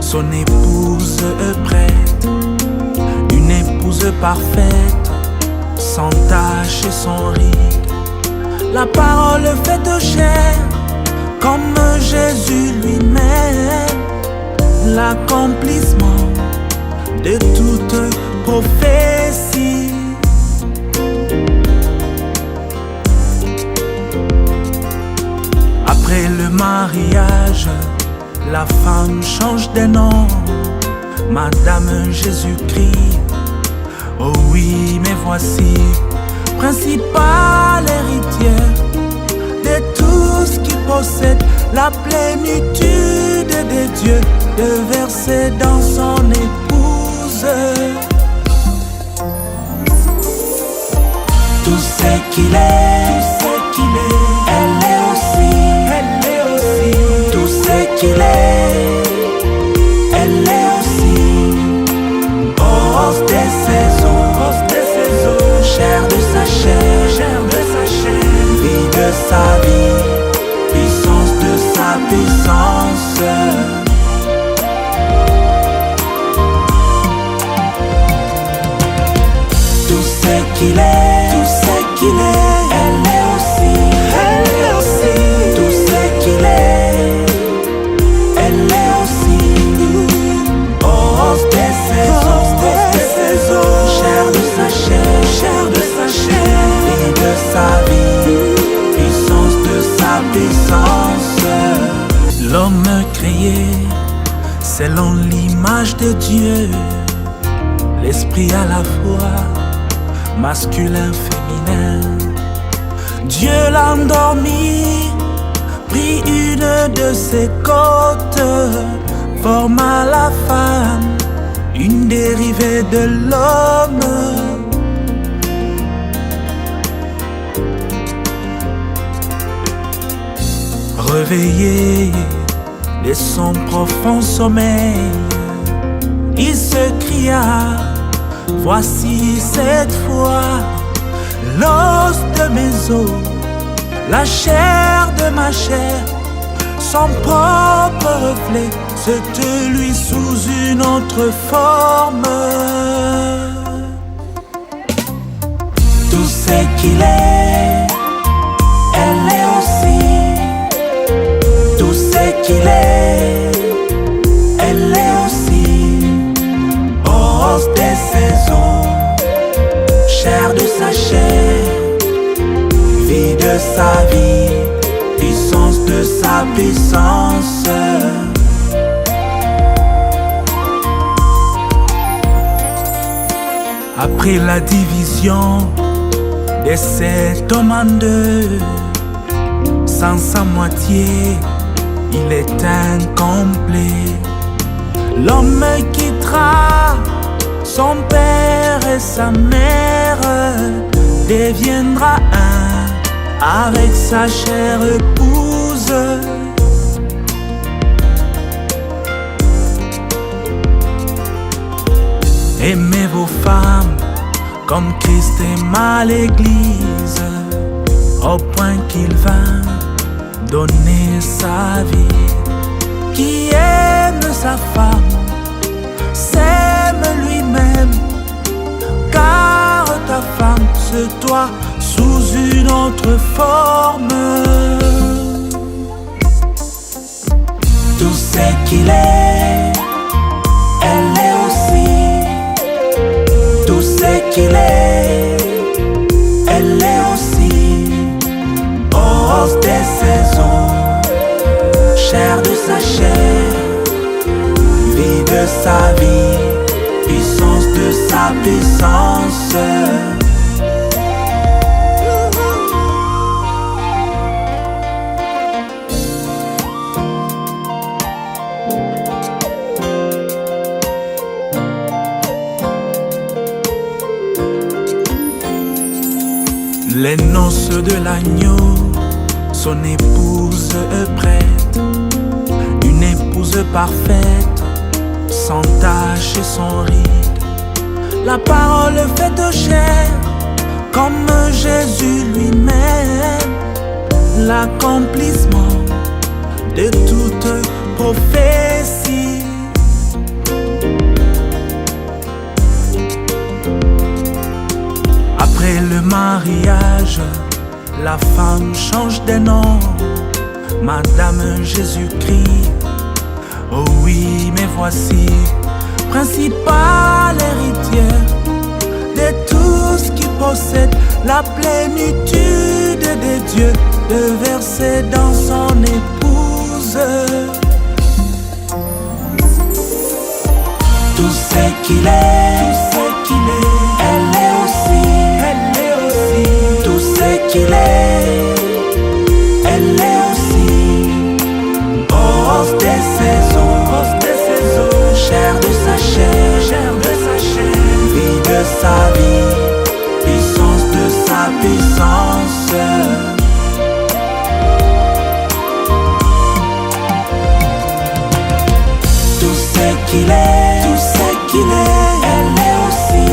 son épouse est prête, une épouse parfaite, sans tache et sans ride. La parole faite chair, comme Jésus lui-même, l'accomplissement de toute prophétie. Après le mariage, la femme change de nom, Madame Jésus-Christ. Oh oui, mais voici, principale héritière de tout ce qui possède la plénitude de Dieu, de verser dans son épouse tout ce qu'il est, elle est aussi. Tout ce qu'il est, elle est aussi. Rose des saisons, chair de sa chair, vie de sa vie, puissance de sa puissance. Tout ce qu'il est, elle est aussi. Tout ce qu'il est, elle est aussi. Rose des saisons, chair de sa chair, vie de sa vie, puissance de sa puissance. L'homme créé selon l'image de Dieu, l'esprit à la fois, masculin, féminin. Dieu l'a endormi, prit une de ses côtes, forma la femme, une dérivée de l'homme. Réveillé de son profond sommeil, il se cria, voici cette fois l'os de mes os, la chair de ma chair, son propre reflet, c'était lui sous une autre forme. Tout ce qu'il est, elle est aussi. Tout ce qu'il est, elle est aussi. Rose des saisons, chair de sa chair, vie de sa vie, puissance de sa puissance. Après la division des 7 hommes en deux, sans sa moitié, il est incomplet. L'homme quittera son père et sa mère, deviendra un avec sa chère épouse. Aimez vos femmes comme Christ aima l'Église, au point qu'il vint donner sa vie. Qui aime sa femme s'aime lui-même, car ta femme c'est toi sous une autre forme. Tout ce qu'il est, elle est aussi. Tout ce qu'il est, elle est aussi. Rose des saisons, chair de sa chair, vie de sa vie, puissance de sa puissance. Les noces de l'agneau, son épouse est prête, une épouse parfaite, sans tache et sans ride. La parole faite chair, comme Jésus lui-même, l'accomplissement de toute prophétie. Après le mariage, la femme change de nom, Madame Jésus-Christ. Oh oui, mais voici, principale héritière de tout ce qui possède la plénitude des dieux, de verser dans son épouse tout ce qu'il est, elle est aussi. Tout ce qu'il est, elle est aussi. Rose des saisons, chair de sa chair, vie de sa vie, puissance de sa puissance. Tout ce qu'il est, elle est aussi.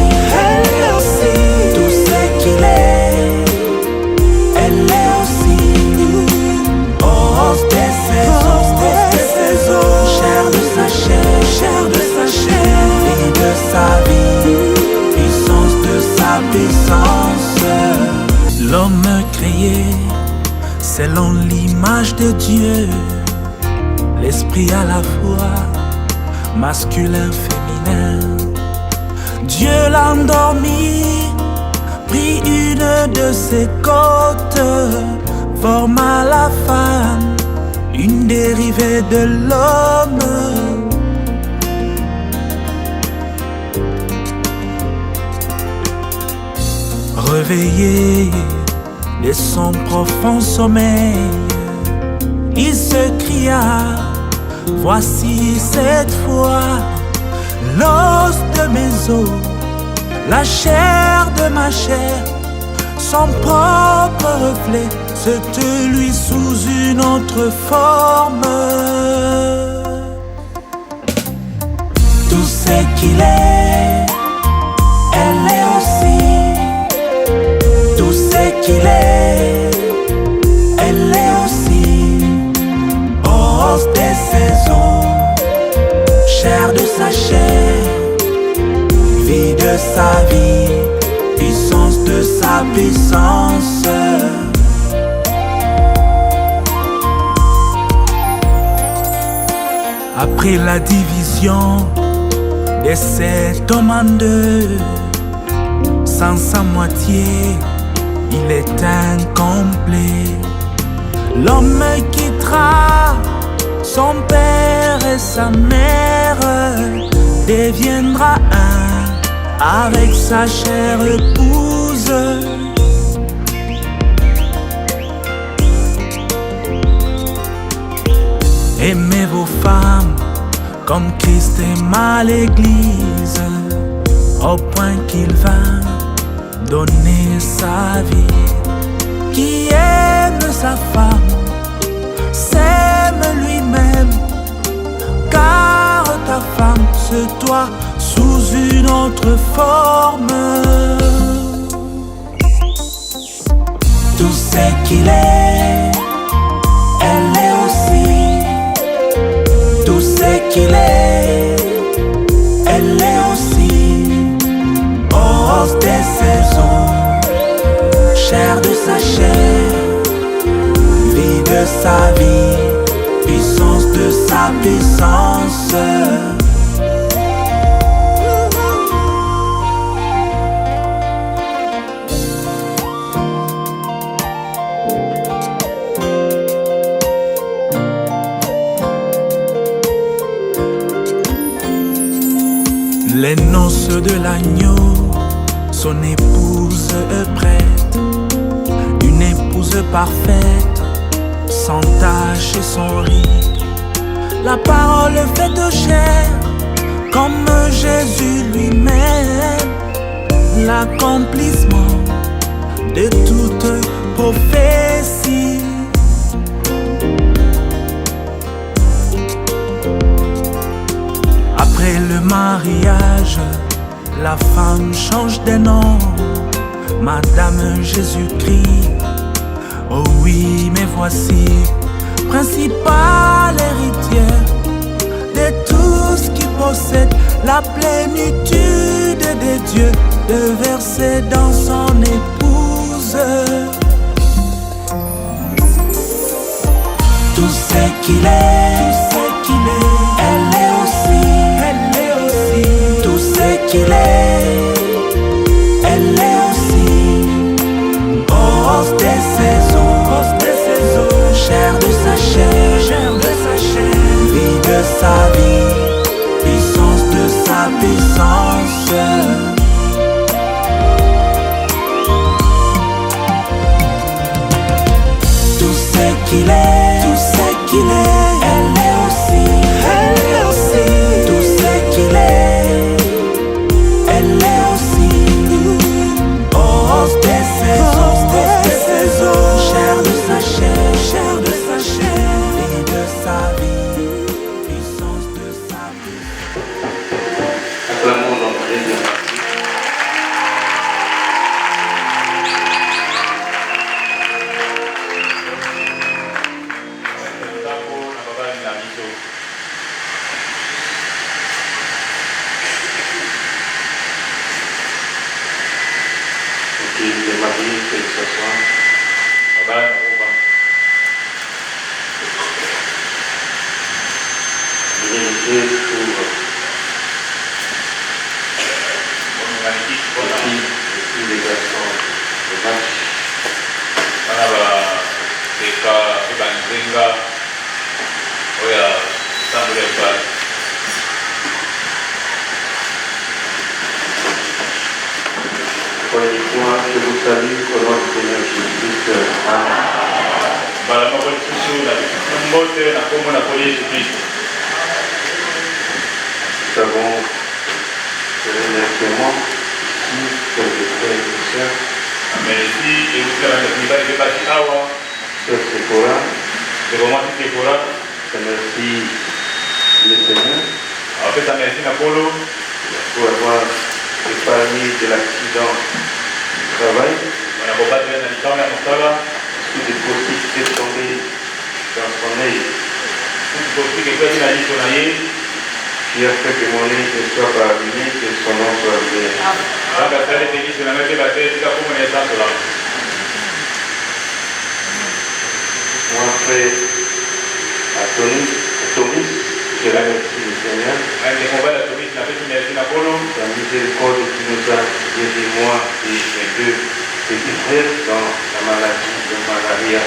Tout ce qu'il est, elle est aussi. Rose des saisons, chair de sa chair, vie de sa vie, puissance de sa puissance. L'homme créé selon l'image de Dieu, l'esprit à la fois, masculin, féminin. Dieu l'a endormi, prit une de ses côtes, forma la femme, une dérivée de l'homme. Réveillé de son profond sommeil, il se cria, voici cette fois l'os de mes os, la chair de ma chair, son propre reflet, c'était lui sous une autre forme. Tout ce qu'il est, elle est aussi. Tout ce qu'il est, elle est aussi. Rose des saisons, chair de sa chair, vie de sa vie, puissance de sa puissance. Après la division de cet homme en deux, sans sa moitié, il est incomplet. L'homme quittera son père et sa mère, deviendra un avec sa chère épouse. aux femmes comme Christ aima l'Église, au point qu'il va donner sa vie. Qui aime sa femme s'aime lui-même, car ta femme c'est toi sous une autre forme. Tout ce qu'il est, elle est aussi. Tout ce qu'il est, elle est aussi. Os de ses os, chair de sa chair, vie de sa vie, puissance de sa puissance. Les noces de l'agneau, son épouse prête, une épouse parfaite, sans tache et sans ride. La parole faite chair, comme Jésus lui-même, l'accomplissement de toute prophétie. Après le mariage, la femme change de nom, Madame Jésus-Christ. Oh oui, mais voici, principale héritière de tout ce qui possède la plénitude de Dieu, de verser dans son épouse tout ce qu'il est, elle est aussi. Tout ce qu'il est, elle est aussi. Os de ses os, chair de sa chair, vie de sa vie, puissance de sa puissance. Tout ce qu'il est, elle est aussi. Tout ce qu'il est, elle est aussi. Os de ses os, chair de sa chair, vie de sa vie, puissance de sa vie. Acclamons l'entrée de Marie. Je vous salue au nom du Seigneur Jésus-Christ. Amen. Nous savons que remerciement ici, pour les frères et sœurs. Sœur Sephora, je remercie le Seigneur pour avoir épargné de l'accident du travail. Sous des possibilités de tomber dans son œil. Qui a fait que mon œil ne soit pas abîmé, que son nom soit béni. Mon frère Atomis, je remercie le Seigneur. La miséricorde qui nous a guéri, moi et mes deux petits frères, dans la maladie de malaria.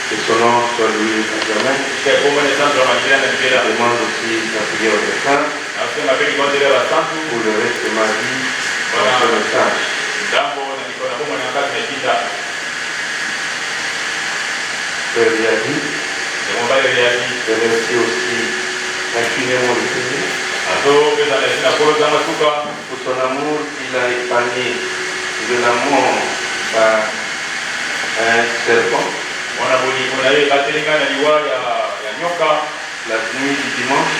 Que son nom soit loué à jamais. Je demande aussi la prière des saints pour le reste de ma vie dans ce message. Frère Yadi, je remercie aussi infiniment le Seigneur pour son amour qu'il a épargné de la mort par un serpent. La nuit du dimanche,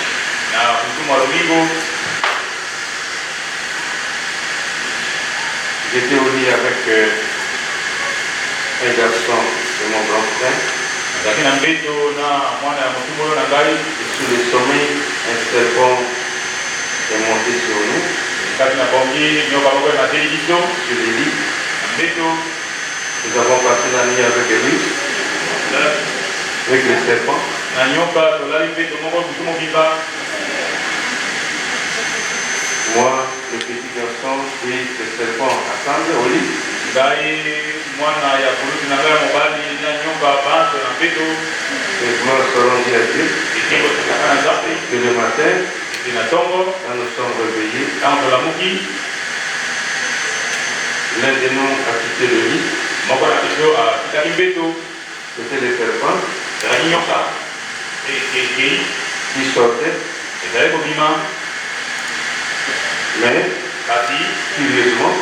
j'étais au lit avec un garçon de mon grand frère. Et sous le sommeil, un serpent est monté sur nous. Sur le lit. Nous avons passé la nuit avec lui, avec le serpent. Moi, le petit garçon, puis le serpent ensemble au lit. Et gloire soit rendue à Dieu. Que le matin, quand nous sommes réveillés, l'un de nous a quitté le lit. C'était le serpent qui sortait. Mais, curieusement,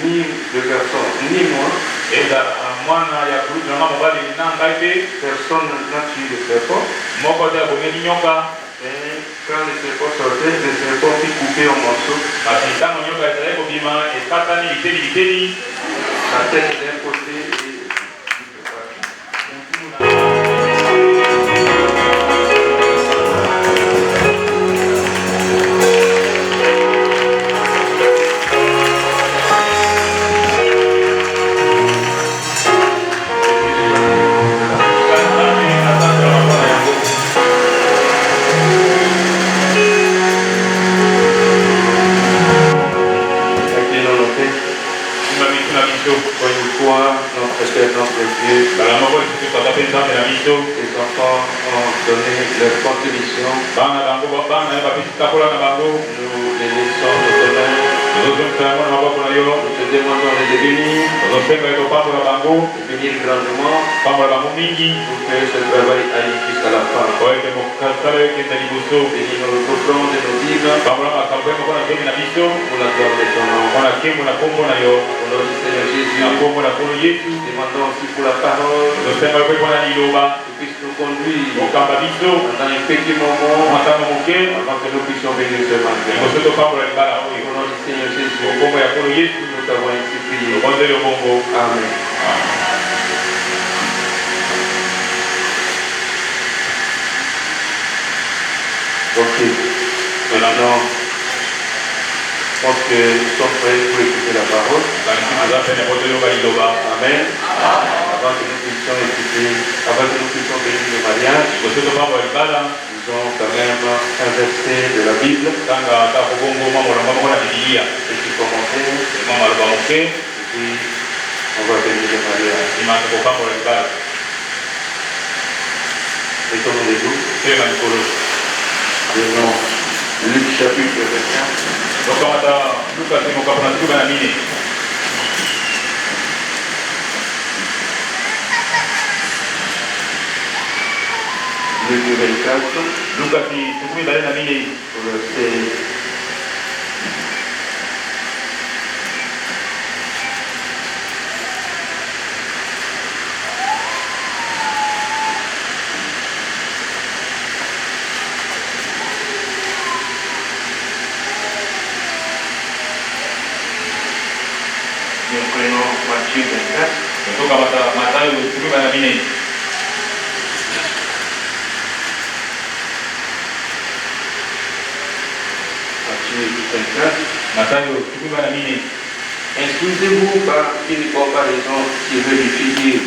ni le garçon, ni moi, personne n'a tué le serpent. Et quand le serpent sortait, le serpent fut coupé en morceaux. La tête d'un côté et les enfants ont donné leur contribution. Nous les laissons nous te demandons de les bénir grandement pour que ce travail aille jusqu'à la fin. Bénis nos regroupements de nos vies pour la gloire de ton nom. Au nom du Seigneur Jésus, demandons aussi pour la parole que puisse nous conduire dans un petit moment avant que nous puissions venir ce matin. Au nom du Seigneur Jésus, nous t'avons ainsi prié. Amen. Ok, maintenant, je pense que nous sommes prêts pour écouter la parole. Amen. Avant que nous puissions écouter, avant que nous puissions bénir le mariage, nous avons quand même un verset de la Bible. Et qui commençait. Et puis, on va bénir le mariage. Mettons-nous debout. Devant Luc chapitre 24. Luc 24, verset 24. Instruisez-vous par une comparaison tirée du figuier.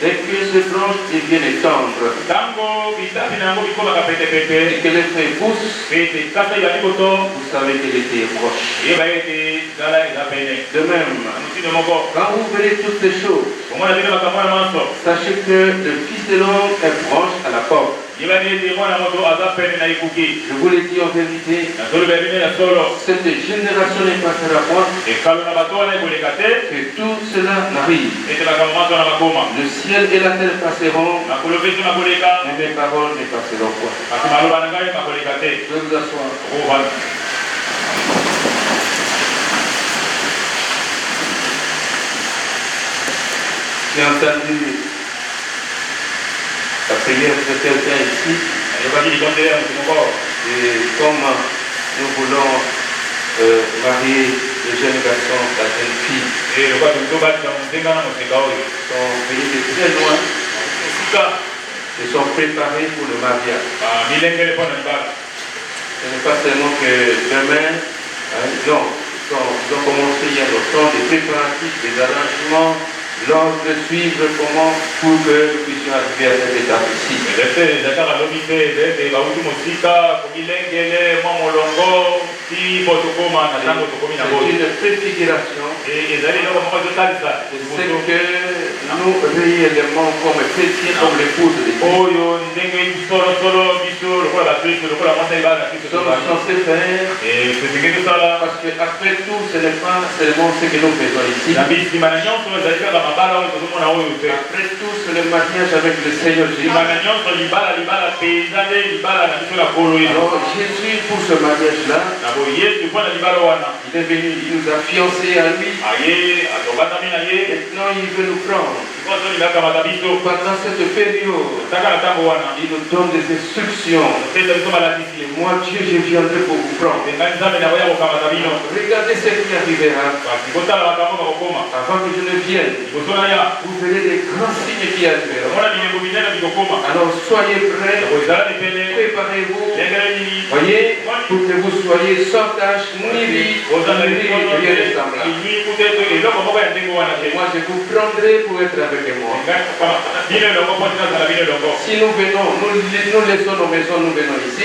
Dès que ces branches deviennent tendres et que les feuilles poussent, vous savez qu'elle était proche. De même, quand vous verrez toutes ces choses, sachez que le Fils de l'homme est proche à la porte. Je vous l'ai dit en vérité, cette génération ne passera pas que tout cela n'arrive. Le ciel et la terre passeront, mais mes paroles ne passeront pas. Je vais vous asseoir. J'ai entendu la prière de quelqu'un ici, et comme nous voulons marier le jeune garçon, la jeune fille, sont venus de très loin, ils sont préparés pour le mariage. Ce n'est pas seulement que demain, non, ils ont commencé il y a longtemps des préparatifs, des arrangements, l'ordre de suivre comment pour que nous puissions arriver à cette étape ici. C'est une préfiguration de ce que nous réellement comme chrétiens, comme l'épouse de Christ, sommes censés faire, parce qu'après tout, ce n'est pas seulement ce que nous faisons ici. Après tout, c'est le mariage avec le Seigneur Jésus. Alors Jésus, pour ce mariage-là, il est venu, il nous a fiancés à lui. Maintenant, il veut nous prendre. Pendant cette période, il nous donne des instructions. Et moi, Dieu, je viendrai pour vous prendre. Regardez ce qui arrivera. Avant que je ne vienne, vous verrez des grands signes qui arriveront. Alors soyez prêts, préparez-vous, voyez, pour que vous soyez sans tâche, ni vie, rien de semblable. Et moi, je vous prendrai pour être avec moi. Si nous venons, nous laissons nos maisons, nous venons ici,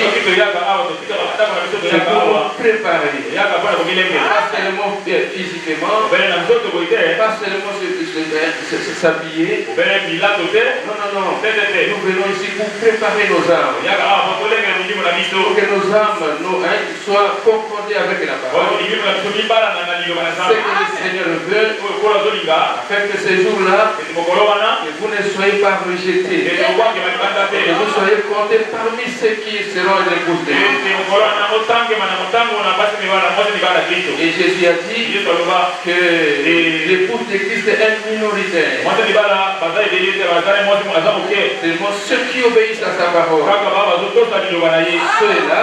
c'est pour nous préparer. Pas seulement physiquement, pas seulement s'habiller. Non, non, non. Nous venons ici pour préparer nos âmes. Pour que nos âmes soient concordées avec la parole. Ce que le Seigneur veut, afin que ces jours-là, que vous ne soyez pas rejetés. Que vous soyez comptés parmi ceux qui seront l'épouse de Dieu. Et Jésus a dit que l'épouse de Christ est minoritaire. Seulement ceux qui obéissent à sa parole, ceux-là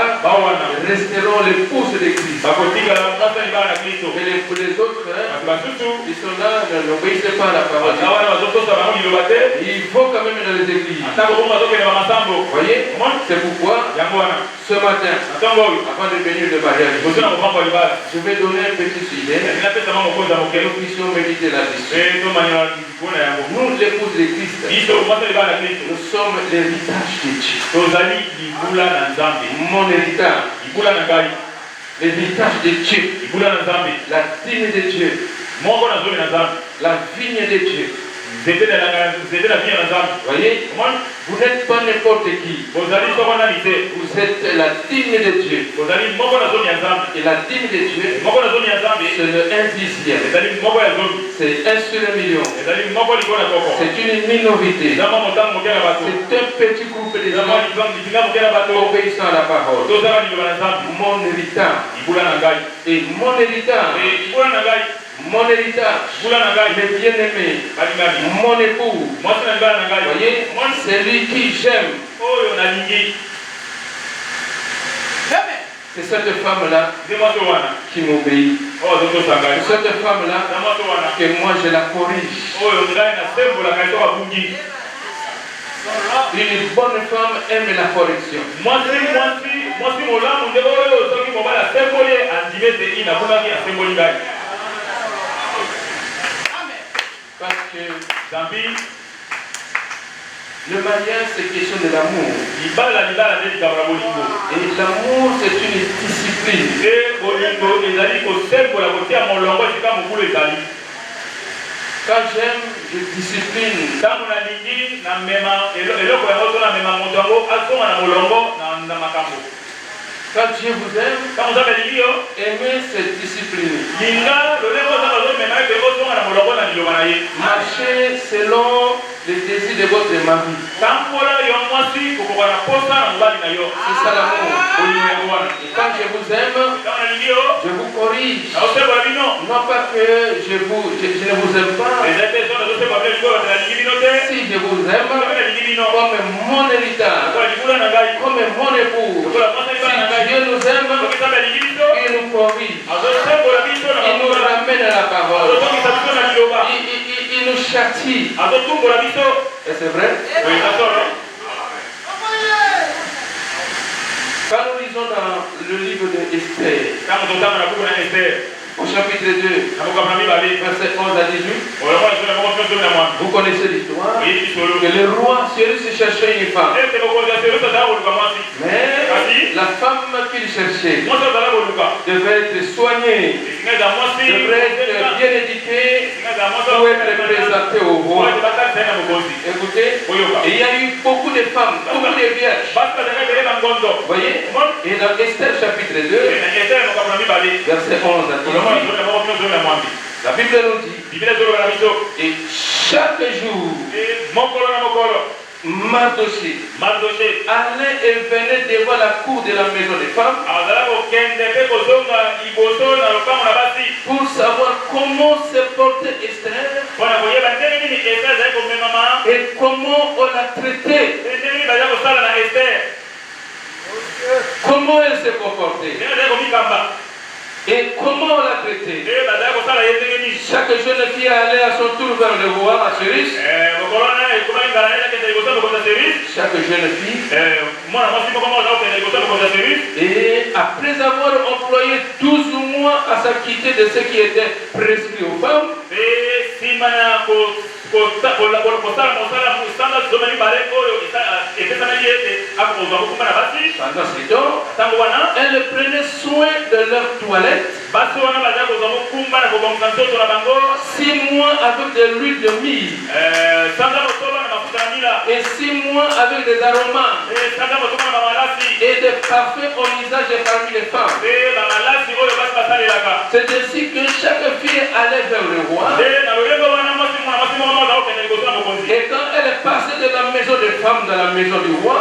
resteront l'épouse de Christ. Et les autres, ils sont là, n'obéissent pas à la parole. Il faut quand même dans les églises. Voyez, c'est pourquoi ce matin, avant de venir de mariage, je vais donner un petit sujet que nous puissions méditer là-dessus. Nous, l'épouse de Christ, nous sommes l'héritage de Dieu. Mon héritage, l'héritage de Dieu, la dîme de Dieu, la vigne de Dieu. Voyez, vous n'êtes pas n'importe qui. Vous êtes la dîme de Dieu. Et la dîme de Dieu, c'est le 1/10. C'est 1 sur 1 million. C'est une minorité. C'est un petit groupe de gens obéissant à la parole. Mon héritage. Et mon héritage. Mon héritage, mes bien-aimés, mon époux, voyez, c'est lui qui j'aime. C'est cette femme-là qui m'obéit. C'est cette femme-là que moi je la corrige. Une bonne femme aime la correction. Parce que le mariage, c'est question de l'amour. Et l'amour, c'est une discipline. Quand j'aime, je discipline. Tango na lingi na mema eloko ya moto na mema moto yango azonga na molongo na makambo. Quand Dieu vous aime, quand vous avez l'idée, aimez cette discipline. Marchez selon les désirs de votre mari. C'est ça l'amour. Et quand je vous aime, je vous corrige. Non pas que je ne vous aime pas. Si je vous aime, comme mon héritage, comme mon époux, Dieu nous aime, il nous corrige, il nous ramène à la parole, il nous châtie. Et c'est vrai? Quand nous lisons dans le livre d'Esther, au chapitre 2, verset 11 à 18, vous connaissez l'histoire, que le roi Cyrus cherchait une femme. Mais la femme qu'il cherchait devait être soignée, devait être bien éduquée pour être présentée au roi. Écoutez, il y a eu beaucoup de femmes, beaucoup de vierges. Vous voyez? Et dans Esther chapitre 2, verset 11 à 18, la Bible nous dit, et chaque jour, Mardoché allait et venait devant la cour de la maison des femmes pour savoir comment se portait Esther et comment on l'a traitée, comment elle s'est comportée et comment on l'a traitée. Chaque jeune fille allait à son tour vers le roi Cyrus. Chaque jeune fille. Et après avoir employé 12 mois à s'acquitter de ce qui était prescrit aux femmes, pendant ce temps, elle prenait soin de leur toilette. 6 mois avec de l'huile de myrrhe. Et 6 mois avec des aromates. Et des parfums au visage parmi les femmes. C'est ainsi que chaque fille allait vers le roi. Et quand elle est passée de la maison des femmes dans la maison du roi,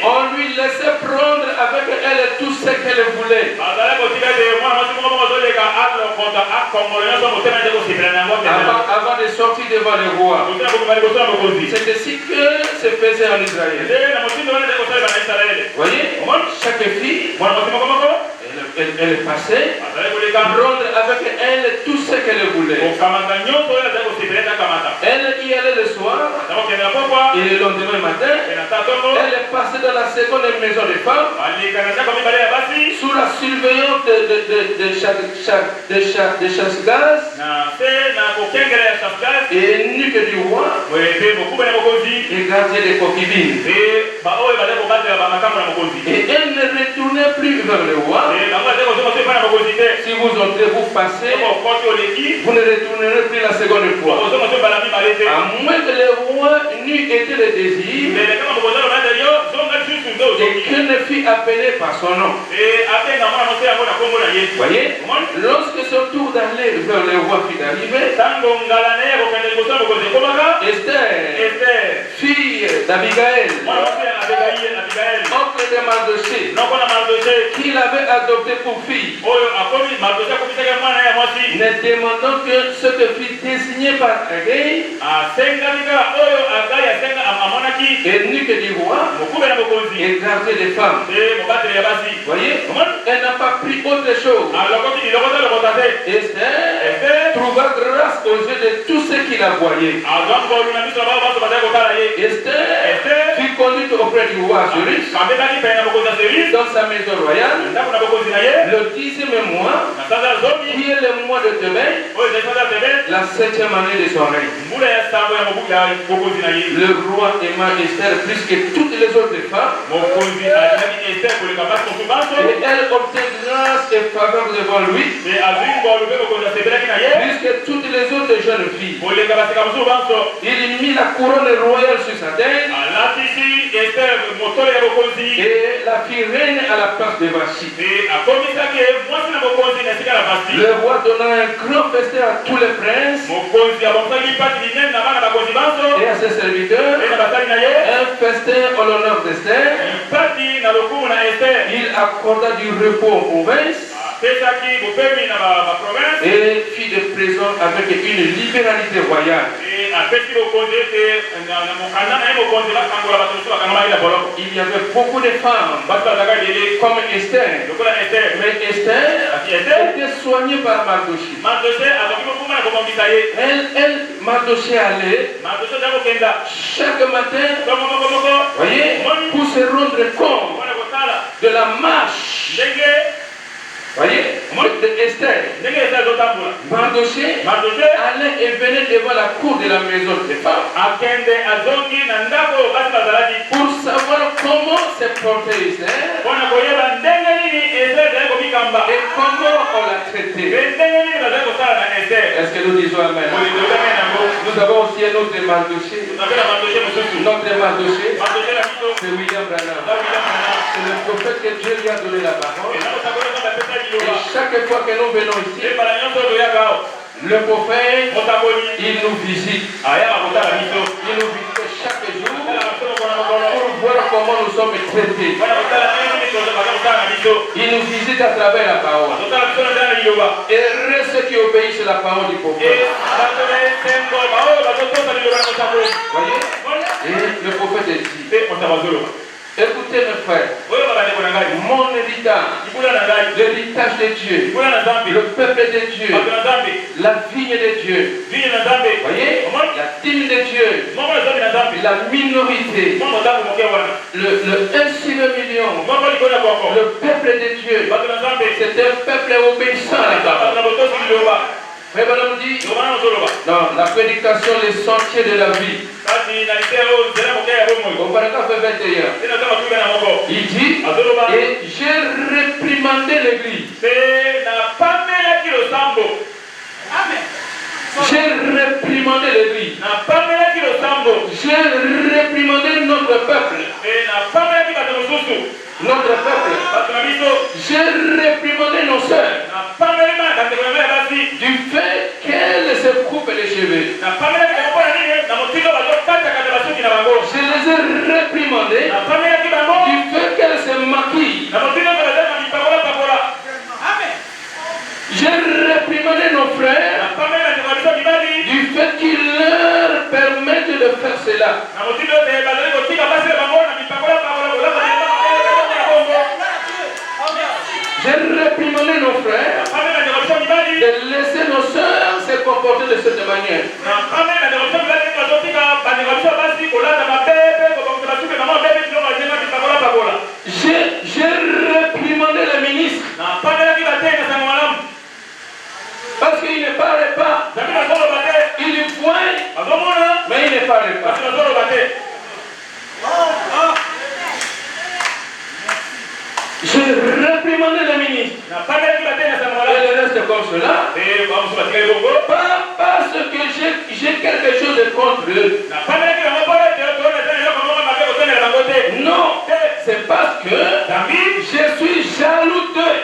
on lui laissait prendre avec elle tout ce qu'elle voulait. Avant de sortir devant le roi. C'est ainsi que se faisait en Israël. Vous voyez, chaque fille, elle est passée, prendre avec elle tout ce qu'elle voulait. Elle y allait le soir, et le lendemain matin, elle est passée dans la seconde maison des femmes, sous la surveillance de chasse-gaz et nuque du roi et gardien des concubines. Et elle ne retournait plus vers le roi. Si vous entrez, vous passez, vous ne retournerez plus la seconde fois. À moins que le roi n'eût été le désir et qu'elle ne fût appelée par son nom. Voyez, lorsque son tour d'aller vers le roi fut arrivé, Esther, fille d'Abigaël, oncle de Mardoché, qui l'avait adopté pour fille, ne demandant que ce que fut désigné par Agay, et nuque du roi, et gardé des femmes. Voyez, elle n'a pas pris autre chose. Esther trouva grâce aux yeux de tous ceux qui la voyaient. Esther fut conduite auprès du roi Cyrus, dans sa maison royale, le 10e mois, qui est le mois de Tébet, la 7e année de son règne. Le roi aima Esther plus que toutes les autres femmes, et elle obtint grâce et faveur devant lui, plus que toutes les autres jeunes filles. Il mit la couronne royale sur sa tête et la fit reine à la place de Vashti. Le roi donna un grand festin à tous les princes et à ses serviteurs, un festin en l'honneur d'Esther. Il accorda du repos aux provinces et fit des présents avec une libéralité royale. Il y avait beaucoup de femmes comme Esther, mais Esther était soignée par Mardochée. Mardochée allait chaque matin, voyez, pour se rendre compte de la marche, voyez, de Esther. Mardochée allait et venait devant la cour de la maison des femmes pour savoir comment se portait Esther et comment on l'a traité. Est-ce que nous disons Amen? Nous avons aussi un autre Mardochée. Notre Mardochée, c'est William Branham. C'est le prophète que Dieu lui a donné la parole. Et chaque fois que nous venons ici, le prophète, il nous visite. Il nous visite chaque jour pour voir comment nous sommes traités. Il nous visite à travers la parole. Et ceux qui obéissent à la parole du prophète. Voyez? Et le prophète dit, écoutez mes frères, mon héritage, l'héritage de Dieu, le peuple de Dieu, la vigne de Dieu, voyez, la dîme de Dieu, la minorité, le 1/6 million, le peuple de Dieu, c'est un peuple obéissant à la parole. Mais madame dit, dans la prédication, les sentiers de la vie. Au paragraphe 21, il dit, et j'ai réprimandé l'église. J'ai réprimandé l'église. J'ai réprimandé notre peuple. Notre peuple. J'ai réprimandé nos sœurs du fait qu'elles se coupent les cheveux. Je les ai réprimandées du fait qu'elles se maquillent. J'ai réprimandé nos frères du fait qu'ils leur permettent de faire cela. J'ai réprimandé nos frères de laisser nos sœurs se comporter de cette manière. J'ai réprimandé le ministre parce qu'il ne parlait pas. Il voit, mais il ne parlait pas. J'ai réprimandé le ministre. Et le reste comme cela. Pas parce que j'ai quelque chose contre eux. Non, c'est parce que je suis jaloux d'eux.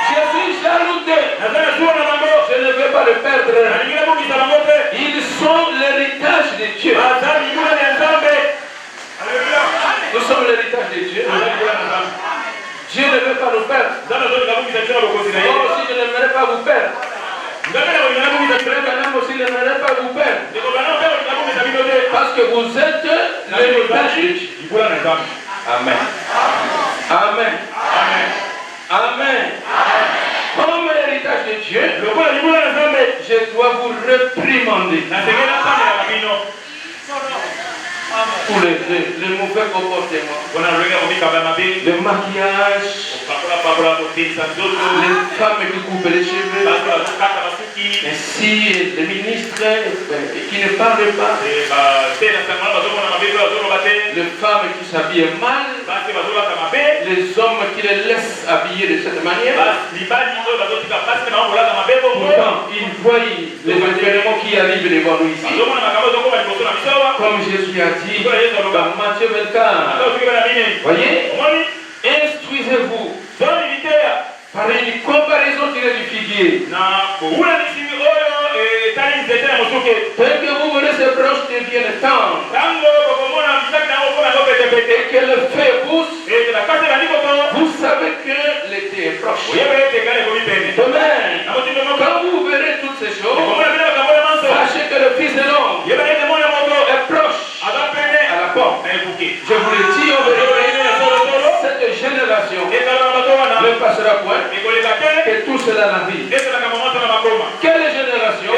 Je suis jaloux d'eux. Je ne veux pas le perdre. Ils sont l'héritage de Dieu. Nous sommes l'héritage de Dieu. Dieu ne veut pas nous perdre. Moi aussi, je n'aimerais pas vous perdre. Frère aussi, je n'aimerais pas vous perdre. Parce que vous êtes l'héritage de Dieu. Amen. Amen. Amen. Comme l'héritage de Dieu, je dois vous réprimander. pour les mauvais comportements, le maquillage, les femmes qui coupent les cheveux, ainsi les ministres qui ne parlent pas, les femmes qui s'habillent mal, les hommes qui les laissent habiller de cette manière. Pourtant, ils voient les événements qui arrivent devant nous ici. Comme Jésus a dit dans Matthieu 24. Voyez, instruisez-vous par une comparaison tirée du figuier. Dès que vous voyez ces branches deviennent tendres et que le feu pousse, vous savez que l'été est proche. Demain, quand vous verrez toutes ces choses, sachez que le Fils de l'homme est proche à la porte. Je vous le dis, on verra cette génération ne passera point et tout cela n'arrive. Quelle génération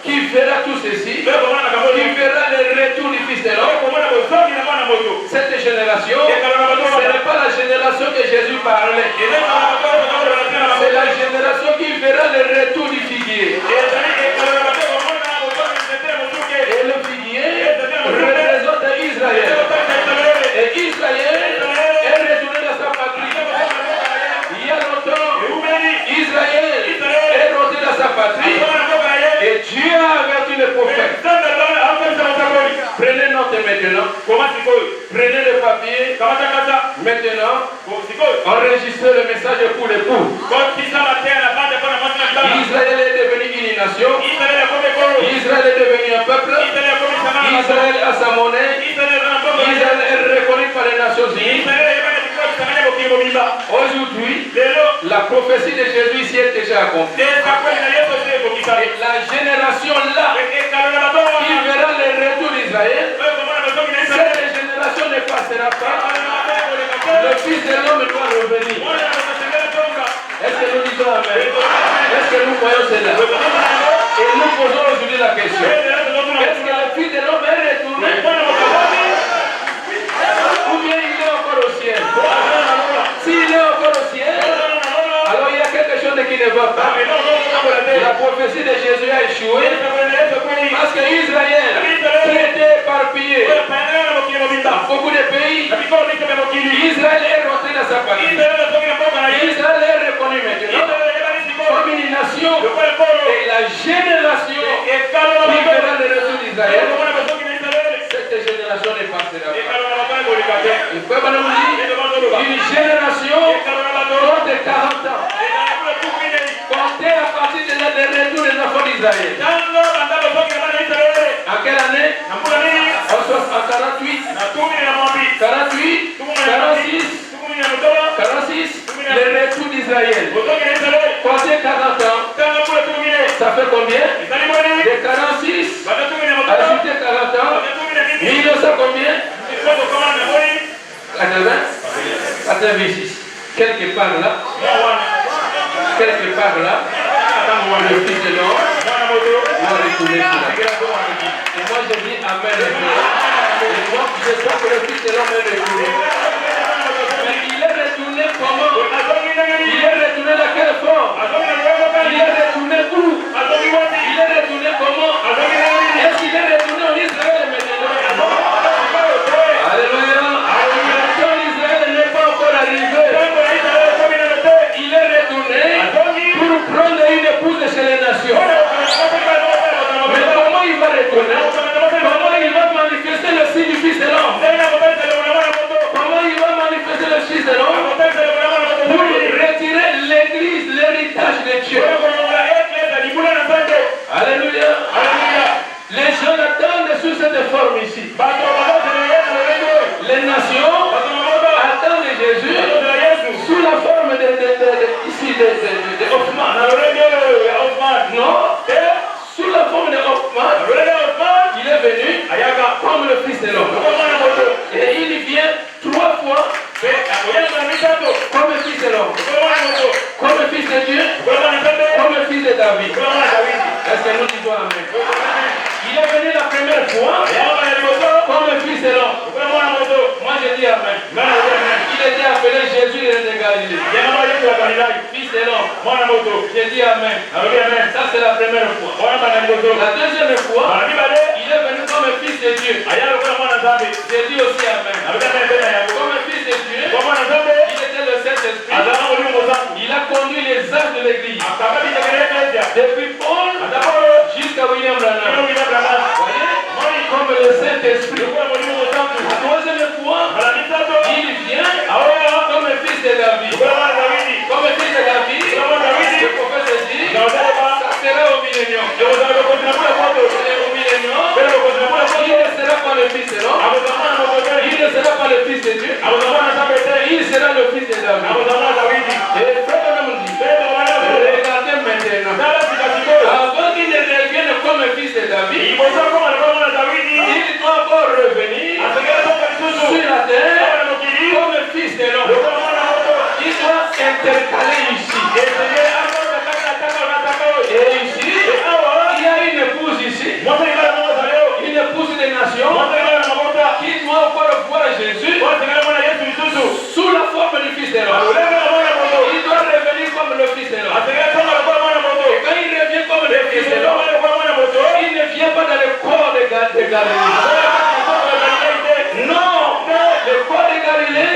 qui verra tout ceci, qui verra le retour du Fils de l'homme? Cette génération, ce n'est pas la génération que Jésus parlait. C'est la génération qui verra le retour du figuier. Et le figuier représente Israël. Et Israël est retourné dans sa patrie. Il y a longtemps, Israël est rentré dans sa patrie. Et Dieu a averti le prophète. Prenez note maintenant. Prenez le papier. Maintenant, enregistrez le message pour l'époux. Israël est devenu une nation. Israël est devenu un peuple. Israël a sa monnaie. Israël est reconnu par les Nations Unies. Aujourd'hui, la prophétie de Jésus ici est déjà accomplie. Et la génération là qui verra le retour d'Israël, cette génération ne passera pas. Le Fils de l'homme doit revenir. Est-ce que nous disons Amen? Est-ce que nous voyons cela? Et nous posons aujourd'hui la question. Est-ce que le Fils de l'homme est retourné? Ou bien il est encore au ciel? S'il est encore au ciel, alors il y a quelque chose qui ne va pas. La prophétie de Jésus a échoué parce que Israël qui était éparpillé dans beaucoup de pays, Israël est rentré dans sa patrie. Israël est reconnu maintenant comme une nation et la génération qui verra le retour d'Israël. Cette génération ne passera pas. Il faut nous dire une génération de 40 ans. Comptez à partir de la retour des enfants d'Israël. À quelle année? En 48, 46, le retour d'Israël. Comptez 40 ans. Ça fait combien? De 46, ajoutez 40 ans. 1900 combien? 86. Quelque part là. Quelque part là. Le Fils de l'homme doit retourner sur la terre. Et moi je dis Amen. Et moi je sens que le Fils de l'homme est retourné. Mais il est retourné comment? Il est retourné dans quelle forme? Il est retourné où? Il est retourné comment? Est-ce qu'il est retourné en Israël maintenant? Alléluia. Quand Israël n'est pas encore arrivé, il est retourné pour prendre une épouse de chez les nations. Mais comment il va retourner? Comment il va manifester le signe du Fils de l'homme? Comment il va manifester le Fils de l'homme? Pour retirer l'église, l'héritage de Dieu. Alléluia. Les gens attendent sous cette forme ici. Les nations attendent Jésus sous la forme de Hoffman. Non, sous la forme de Hoffman, il est venu comme le Fils de l'homme. Et il vient 3 fois comme le Fils de l'homme, comme le Fils de Dieu, comme le Fils de David. Est-ce que nous disons Amen? Il est venu la première fois comme le Fils de l'homme. J'ai dit Amen. Ça c'est la première fois. La deuxième fois, il est venu comme un fils de Dieu. J'ai dit aussi Amen. Comme un fils de Dieu, il était le Saint-Esprit. Il a conduit les âges de l'église. Depuis Paul jusqu'à William Branham. Voyez, comme le Saint-Esprit. La troisième fois, il vient comme un fils de David. Comme un fils de David, le prophète dit, ça sera au millénium. Il ne sera pas le fils de l'homme. Il ne sera pas le fils de Dieu. Il sera le fils de David. Et frère nous dit, regardez maintenant. Avant qu'il ne revienne comme un fils de David, il doit encore revenir sur la terre comme un fils de l'homme. Il doit intercaler ici. Et ici, il y a une épouse ici. Une épouse des nations qui doit encore voir Jésus sous la forme du fils de l'homme. Il doit revenir comme le fils de l'homme. Et quand il revient comme le fils de l'homme, il ne vient pas dans le corps de Galilée. Non, le corps de Galilée,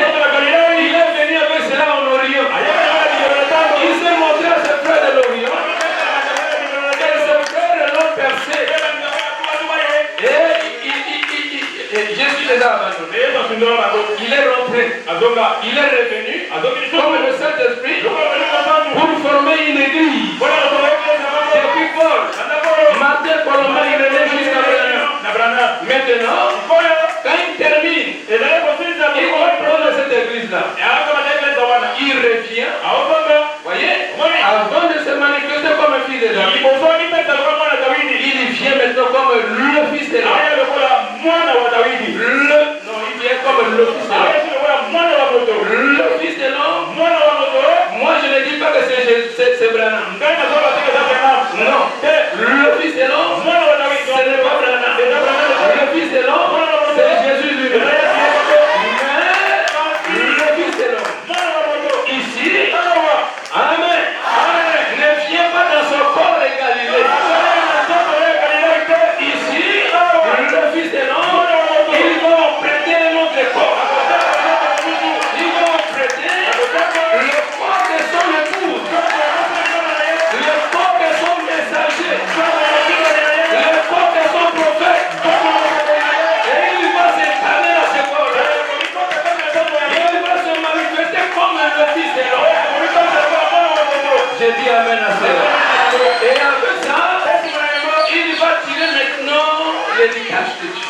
il est venu avec cela en Orient. Il s'est montré à ses frères de l'Orient. Et ses frères l'ont percé. Et Jésus les a abandonnés. Il est rentré. Il est revenu comme le Saint-Esprit pour former une église. Depuis Paul, Martin, Colomba, il est jusqu'à Branham. Maintenant, quand il termine, il va prendre cette église-là. Il revient, voyez, avant de se manifester comme un fils de David, il vient maintenant comme le fils de l'homme. Il vient comme le fils de l'homme. Le fils de l'homme, moi je ne dis pas que c'est Branham. Non, le fils de l'homme, ce n'est pas Branham. Le fils de l'homme, c'est Jésus lui-même. Mais le fils de l'homme, ici, Amen, ne vient pas dans son corps de Galilée. Ici, le fils de l'homme, ils vont prêter un autre corps. Ils vont prêter le corps de son épouse, le corps de son messager, le corps de son prophète. Et il va s'incarner dans ce corps-là. Il va se manifester comme le fils de l'homme. J'ai dit Amen à cela. Et avec ça, il va tirer maintenant l'héritage de Dieu.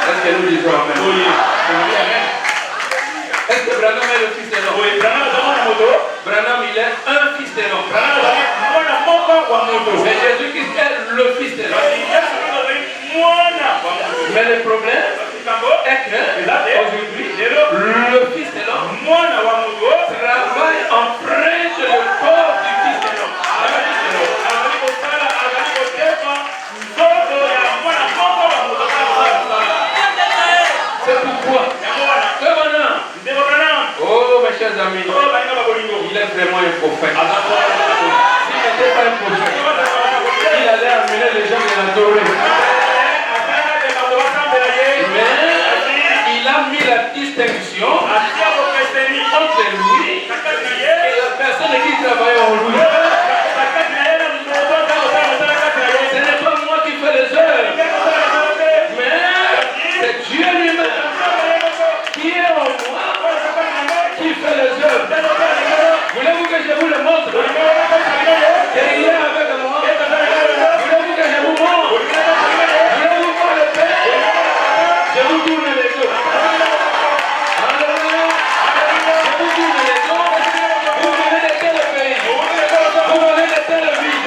Est-ce que nous disons Amen? Oui. Est-ce que Branham est le fils de l'homme? Oui. Branham, il est un fils de l'homme. Mais Jésus-Christ est le fils de l'homme. Mais le problème est que aujourd'hui, le fils de l'homme travaille en près de le corps du fils de l'homme. C'est pourquoi oh mes chers amis, il est vraiment un prophète. S'il n'était pas un prophète, il allait amener les gens de l'adorer. Mais il a mis la distinction entre lui et la personne qui travaille en lui. Ce n'est pas moi qui fais les œuvres, mais c'est Dieu lui-même qui est en moi, qui fait les œuvres. Voulez-vous que je vous le montre? Et il est avec moi. Voulez-vous que je vous montre? Voulez-vous voir le Père? Je vous tourne les yeux. Alléluia. Je vous tourne les yeux. Vous venez de quel pays? Vous venez de quelle ville?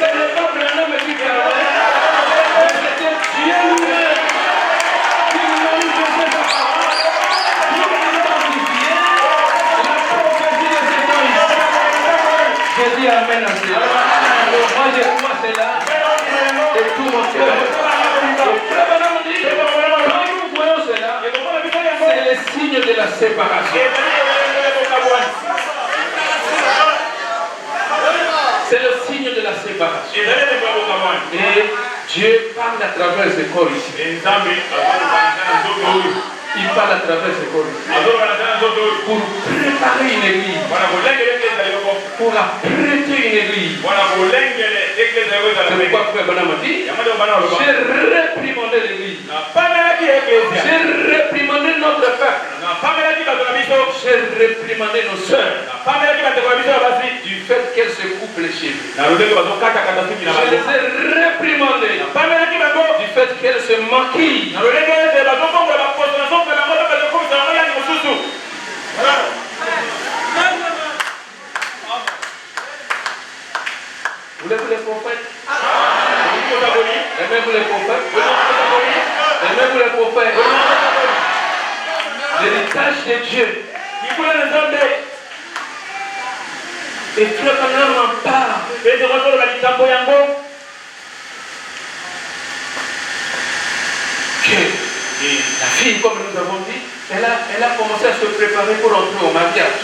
Ce n'est pas Branham qui travaille, mais c'était Dieu lui-même qui nous a dit que c'est sa parole pour identifier la prophétie de ces temps. Je dis Amen à cela. Moi je crois cela de tout mon cœur. Le frère Branham dit, quand nous voyons cela, c'est le signe signe de la séparation. C'est le signe de la séparation. Et Dieu parle à travers ce corps ici. Il parle à travers ce corps ici. Pour préparer une église. Pour apprêter une église. C'est pourquoi Frère Branham a dit, j'ai réprimandé l'église. J'ai réprimandé notre peuple. J'ai réprimandé nos sœurs. Du fait qu'elles se coupent les cheveux. Je les ai réprimandées. Du fait qu'elles se maquillent. Vous voulez les prophètes? Aimez-vous les prophètes? Aimez-vous les prophètes? L'héritage de Dieu. Et Frère Branham en parle. La fille, comme nous avons dit, elle a commencé à se préparer pour entrer au mariage.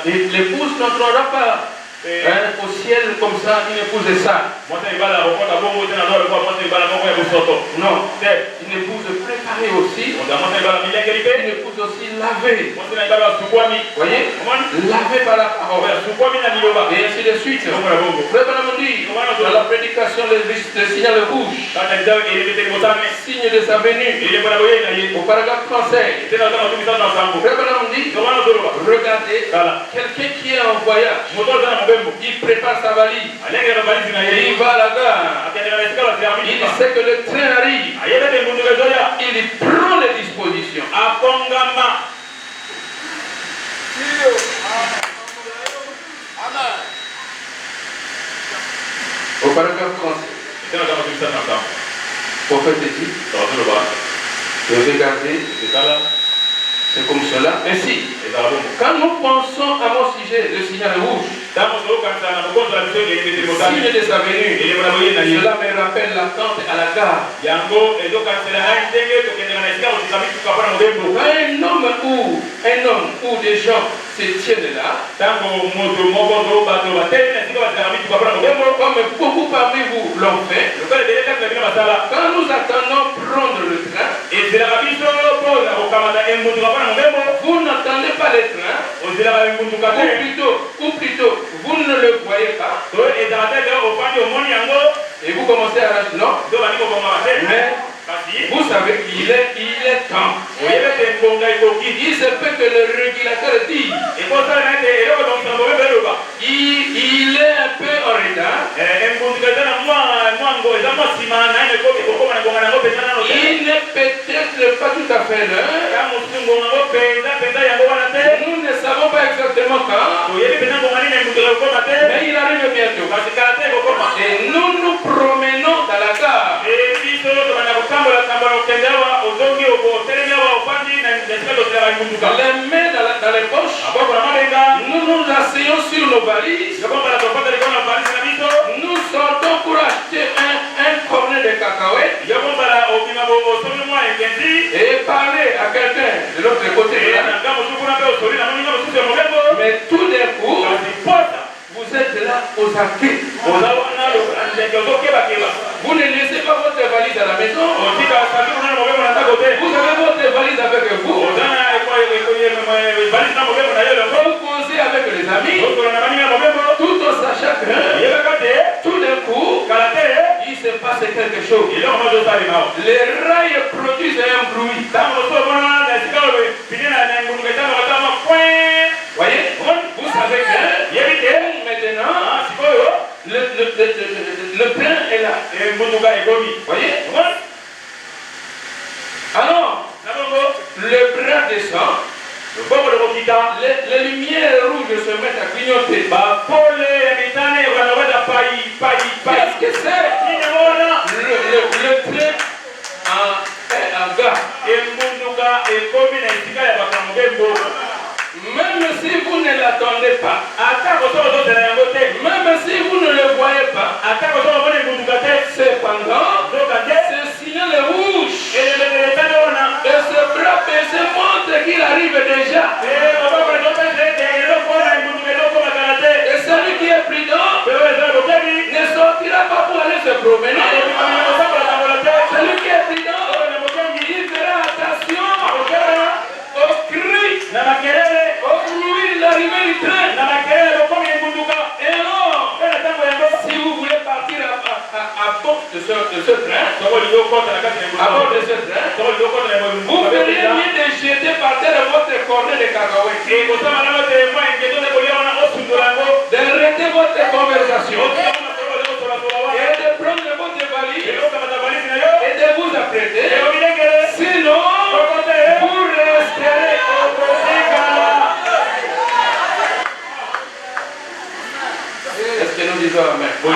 Et l'épouse n'entrera pas au ciel comme ça, une épouse est sale. Non, une épouse préparée aussi, une épouse aussi lavée. Voyez, lavée par la parole. Et ainsi de suite. Frère Branham dit, dans la prédication, le signal rouge, signe de sa venue, au paragraphe 35. Frère Branham dit, regardez, quelqu'un qui est en voyage, il prépare sa valise. Il va à la gare. Il sait que le train arrive. Il prend les dispositions. Au paragraphe 37. Prophète dit, regardez, c'est comme cela. Ainsi, quand nous pensons à mon sujet, le signal rouge, signe de sa venue, cela me rappelle l'attente à la gare. Un homme ou des gens se tiennent là, comme beaucoup parmi vous l'ont fait, quand nous attendons prendre le train, vous n'entendez pas le train, ou plutôt, vous ne le voyez pas, et vous commencez à rater, non, mais vous savez qu'il est temps. Il se peut que le régulateur dise il est un peu en retard. Il n'est peut-être pas tout à fait l'heure. Nous ne savons pas exactement quand, mais il arrive bientôt. Et nous nous promenons dans la gare. Les mains dans les poches, nous nous asseyons sur nos valises. Nous sortons pour acheter un cornet de cacahuètes et parler à quelqu'un de l'autre côté. Mais tout d'un coup, vous êtes là aux aguets. Vous ne laissez pas votre valise à la maison. Vous avez votre valise avec vous. Vous causez avec les amis. Tout en sachant que tout d'un coup, il se passe quelque chose. Les rails produisent un bruit. Voyez, vous savez que maintenant, le train est là. Voyez? Alors, le bras descend. Les lumières rouges se mettent à clignoter. Qu'est-ce que c'est? Le train en gare. Même si vous ne l'attendez pas, même si vous ne le voyez pas, cependant, ce signal est rouge. Et ce ce train, à bord de ce train, vous feriez mieux de jeter par terre votre cornet de cacahuètes. D'arrêter votre conversation. Et de prendre votre valise. Et de vous apprêter. Sinon, vous resterez au Portugal. Est-ce que nous disons Amen? Oui.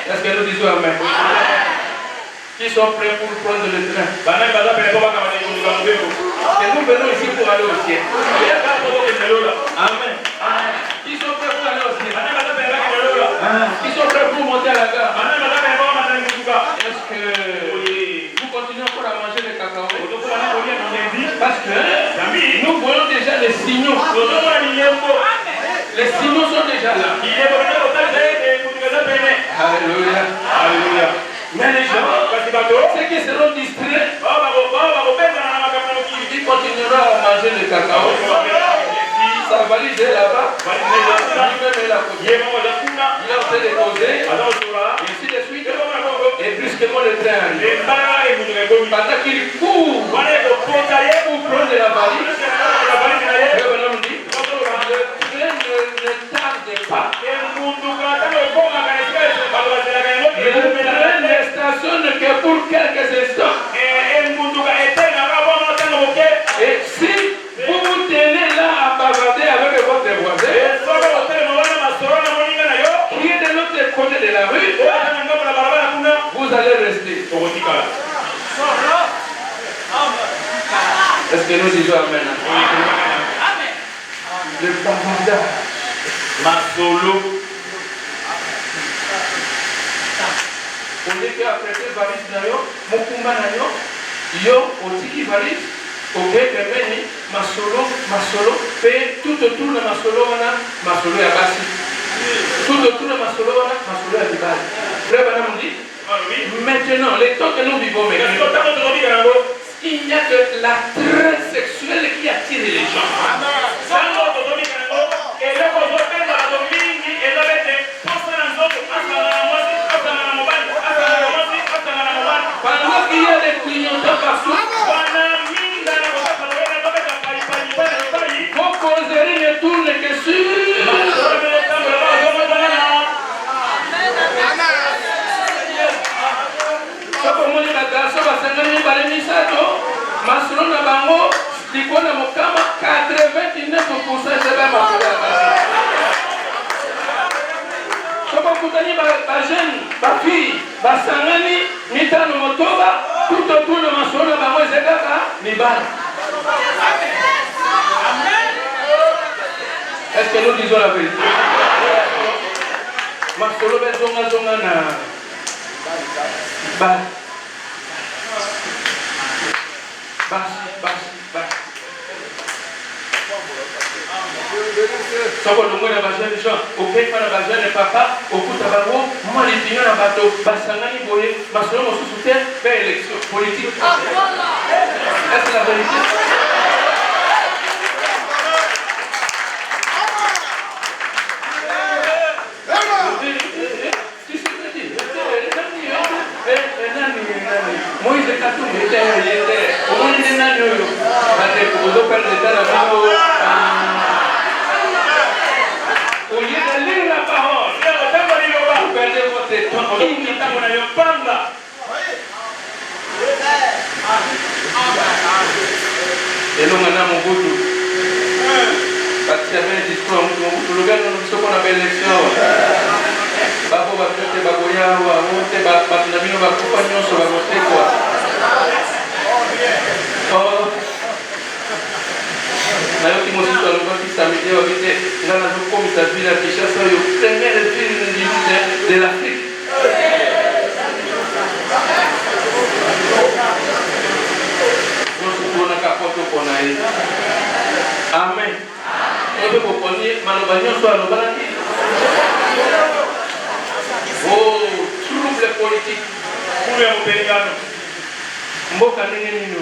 Est-ce que nous disons Amen? Qui sont prêts pour prendre le train? Et nous venons ici pour aller au ciel. Amen. Qui sont prêts pour aller au ciel? Qui sont prêts pour monter à la gare? Est-ce que vous continuez encore à manger les cacahuètes? Parce que nous voyons déjà les signaux. Les signaux sont déjà là. Alléluia. Alléluia. Mais les gens, ceux qui seront distraits, ils continueront à manger le cacao. Sa valise est là-bas. Lui-même est là côté. Il est en train de poser. Et ainsi de suite. Et brusquement le train arrive. Pendant qu'il court pour prendre la valise, le bonhomme dit, le train ne tarde pas. Le train ne stationne que pour quelques instants. Et si vous vous tenez là à bavarder avec votre voisin, qui est de l'autre côté de la rue, vous allez rester. Est-ce que nous disons Amen? Le bavardage. Masolo. On dit qu'après valise nayo, mokumba nayo, yo otiki valise, ok, pembeni, masolo, pe tout autour de masolo wana, masolo ya basi. Tout autour de masolo wana, masolo ya libali. Frère Banam dit, maintenant, les temps que nous vivons maintenant, il n'y a que l'attrait sexuel qui attire les gens. Pendant qu'il y a des clignotants partout, vos causeries ne tournent que sur Masrona bango, likona mokama 99% seba masolo. Soko kutani ba jeune, ba fille, ba sangani, mitano motoba, tout autour de masolo bango ezekaka mibala. Est-ce que nous disons la vérité? Masolo bezonga zonga na ba basi. Soko longo na bazali gens, opepa na bazali papa, okuta bango, mwa lipinga na bato, basangani boye, masolo mosusu te, pe élection politique. Est-ce la vérité? Moïse Katumbi était au moins des nanos. Vous perdez la vie. Au lieu de lire la parole, vous perdez votre temps. Et nous maintenant mon goût. Parce qu'il y avait un discours, le gars nous sommes en belle élection. Babo bakote bagoya wa wote batunabino bakufa nyonso bakotekwa. Nayoki mosusu alobaki samedi wabite nga nazokomisa ville ya Kinshasa oyo première ville de l'Afrique. Nyonso tuonaka poto mpona ye. Amen. Oyo boponi maloba nyonso alobanaki. Oh, trouble politique. Mboka nini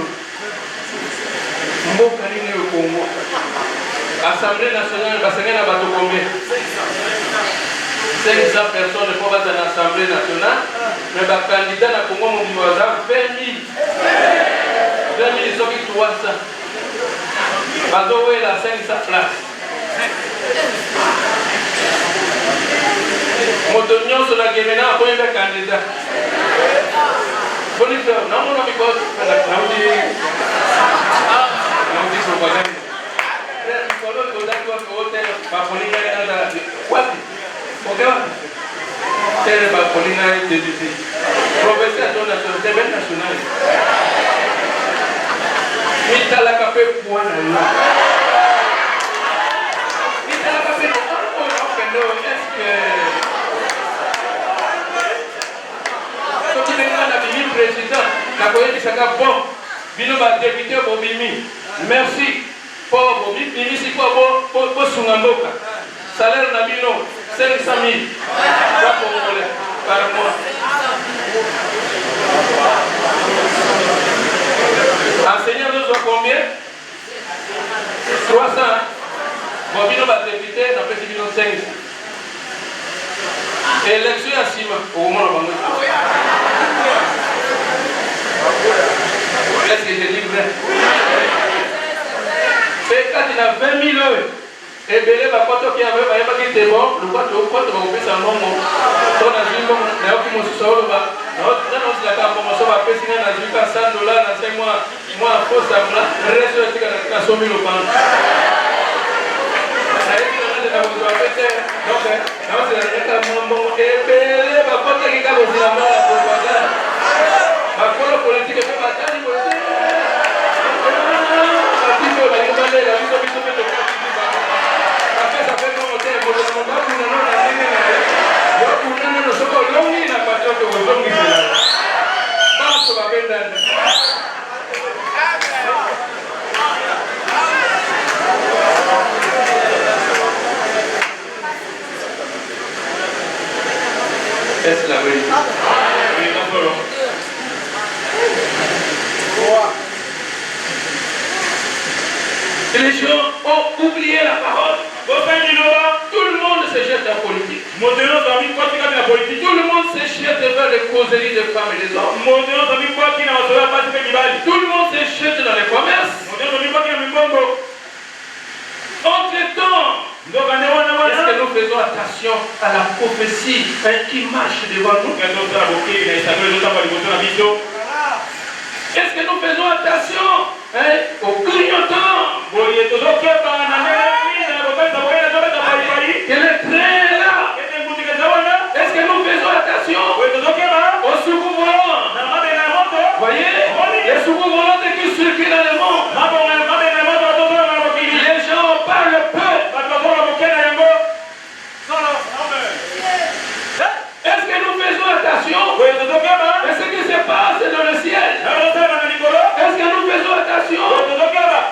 au Congo. Assemblée nationale, basengena bato combien? 500 personnes pour battre l'Assemblée nationale, mais le candidat n'a pas mon niveau 20 000. 20 000, ils ont 300. Bateau est à 500 places. Motonio sur la Guémena, pour un candidat. Bon, il fait, non, mon ami, quoi, merci. Pour Mimi, c'est quoi pour Sungamboka? Salaire Nabino, 500 000 par mois. Enseignant nous a combien? 300. Bobino va député, on a fait 500. Élection à Sima, au moment où est-ce que j'ai dit vrai? Et quand il a 20 000 euros, et Bélé va pas toquer avec, il va pas quitter bon, le quoi, va couper sa nom, ton azul, il y a aucun mot sur le bas. Notre promotion va payer $100, dans 5 mois, moi, faux semblant, reste sur la somme de l'eau. Est-ce la vérité? Les gens ont oublié la parole. Tout le monde se jette en politique. Tout le monde se jette vers les causeries des femmes et des hommes. Tout le monde se jette dans les commerces. Entre-temps, est-ce que nous faisons attention à la prophétie qui marche devant nous? Est-ce que nous faisons attention au clignotant? Quel est très là? Est-ce que nous faisons attention au secours volant? Voyez, les secours volants qui circulent dans le monde. Les gens parlent peu. Est-ce que nous faisons attention à ce qui se passe dans le ciel? Est-ce que nous faisons attention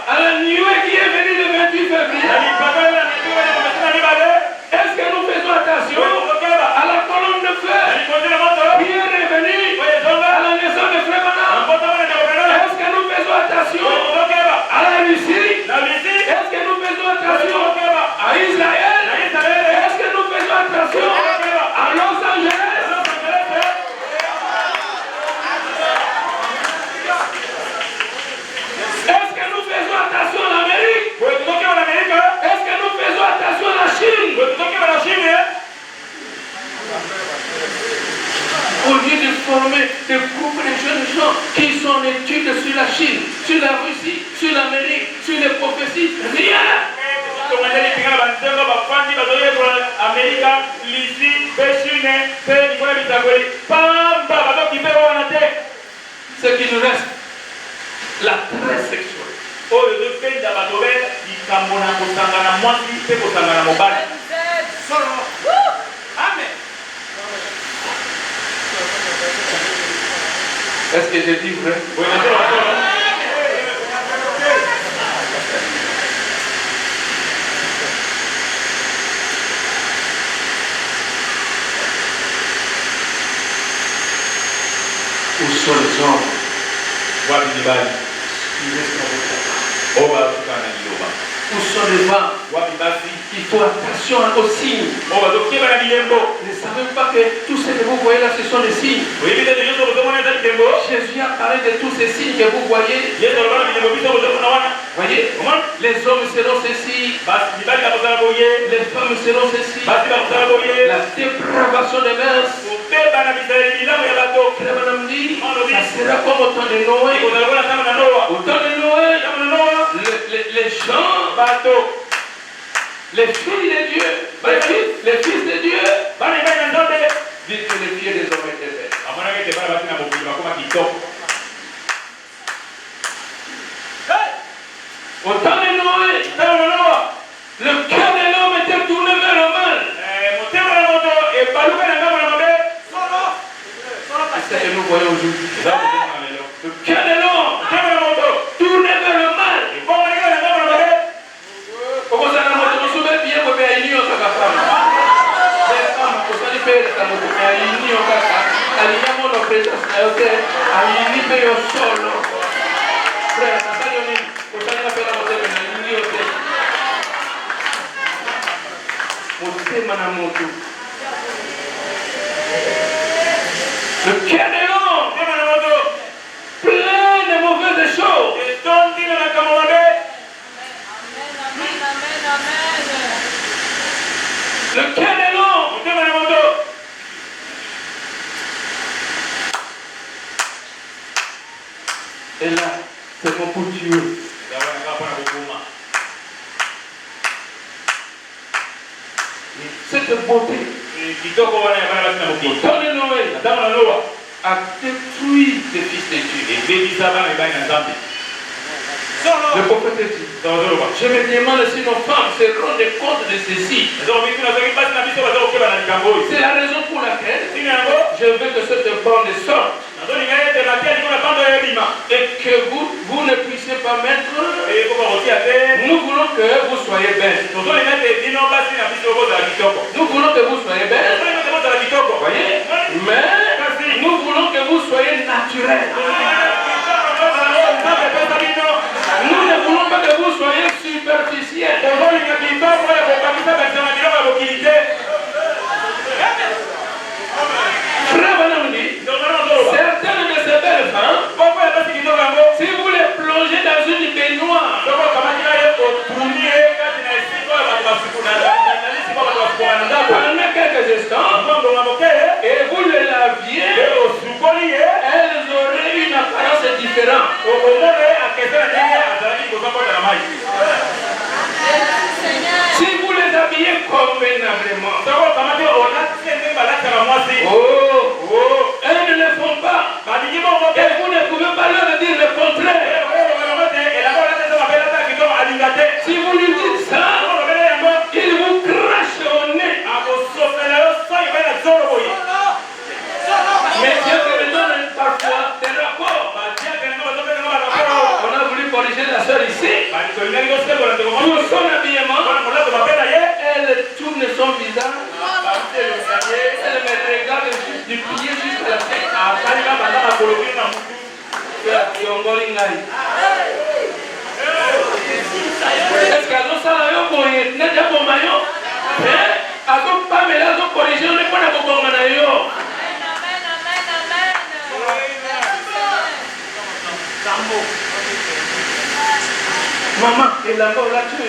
à la nuée qui est venue le 28 février? Est-ce que nous faisons attention à la colonne de feu qui est revenue à la naissance de Frère Branham? Est-ce que nous faisons attention à la Russie? Est-ce que nous faisons attention à Israël? Est-ce que nous faisons attention à Los Angeles? Est-ce que nous faisons attention à l'Amérique? Est-ce que nous faisons attention à la Chine? Au lieu de former des groupes de jeunes gens qui sont en études sur la Chine, sur la Russie, sur l'Amérique, sur les prophéties, rien. Ce qui nous reste, la très sexuelle. Est-ce que j'ai dit vrai? Où sont les hommes? Où sont les femmes il faut attention aux signes. Ne savez pas que tout ce que vous voyez là, ce sont des signes. Jésus a parlé de tous ces signes que vous voyez. Voyez, les hommes seront ceci, les femmes seront ceci, la dépravation des mœurs. Ça sera comme au temps de Noé. Au temps de Noé, les gens, les filles de Dieu, les fils de Dieu, disent que les filles des hommes étaient belles. Au temps de Noé, le cœur de l'homme était tourné vers le mal. C'est ce que nous voyons aujourd'hui. Le cœur de l'homme tourné vers le mal. Le cœur de l'homme plein de mauvaises choses. Le cœur de l'homme. Et là, c'est mon pour Dieu. Cette beauté dans le Noé a détruit les fils de Dieu. Le prophète dit, je me demande si nos femmes se rendent compte de ceci. C'est la raison pour laquelle je veux que cette bande sorte. Et que vous ne puissiez pas mettre. Nous voulons que vous soyez belles. Nous voulons que vous soyez belles. Voyez? Mais nous voulons que vous soyez naturels. Nous ne voulons pas que vous soyez superficiels. Frère Banamdi, certaines de ces belles femmes, si vous les plongez dans une baignoire, pendant quelques instants, et vous les laviez, elles auraient une apparence différente. Si vous les habillez convenablement, elles ne le font pas. Et vous ne pouvez pas leur dire le contraire. Si vous lui dites ça, il vous crache au nez. Mais Dieu te donne parfois des rapports. On a voulu corriger la soeur ici. Pour son habillement, elle tourne son visage. Elle me regarde du pied jusqu'à la tête. Est-ce qu'elle a ça là pour n'être pas maillot? Elle a pas mais là pour corriger on n'est pas là pour maillot. Maman, et là-bas, là, tu es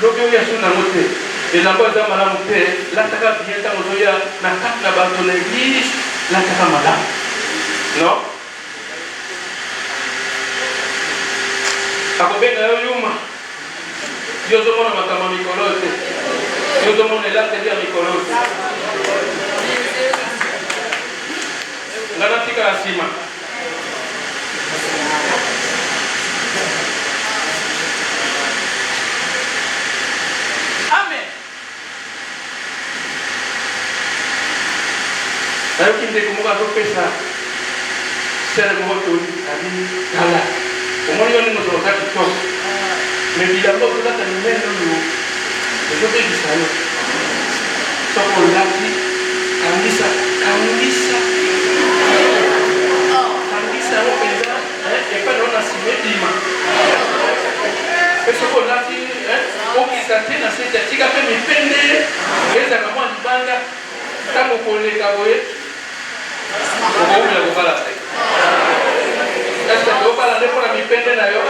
l'objet de la montée. Et là-bas, dans la montée, là, tu as bien dans la carte de l'église, là, tu as madame. Non? Akobenda yo yuma. Yo zomona makama mikolote. Yo zomona la tete ya mikolote. Ngana tika asima. Amen. Ayo kinde kumuka topesa. Sere moto ali kala. Omoni yoni moto wakati to. Mais bilango kula tanimendo yo. Ezobe bisalo. Soko lati kanisa. Kanisa openda et pas non assimé dima. Soko lati okisate na se ntango koleka boye okoumela kobala te eske tobala nde mpona mipende na yo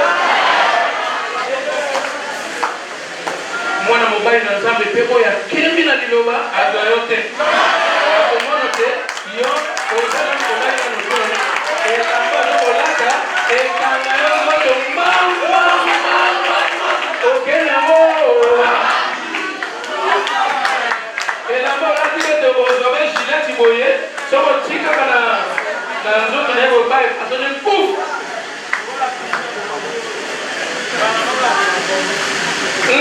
mwana mobali na nzambe mpe oyo akembi na liloba azwa yo te akomona te yo ozala mobali na notone elamba yokolata ekanga yo moto okenango elamba olati ete ozobe gileti boye soko tikaka na nzoto na ye bobaye asone puf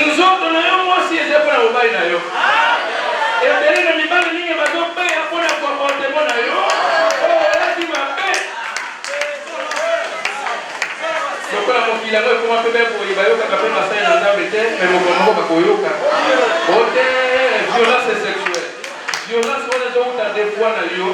nzoto na yo mwasi eza mpona mobali na yo ebele na mibali mingi bazobeya mpona comportement na yo oyo olati mabe lokola mokili yango ekoma mpe boye bayokaka mpe masai na nzambe te me mokolo moko bakoyoka ote violence sexuelle violence wana ezouta defoi na yo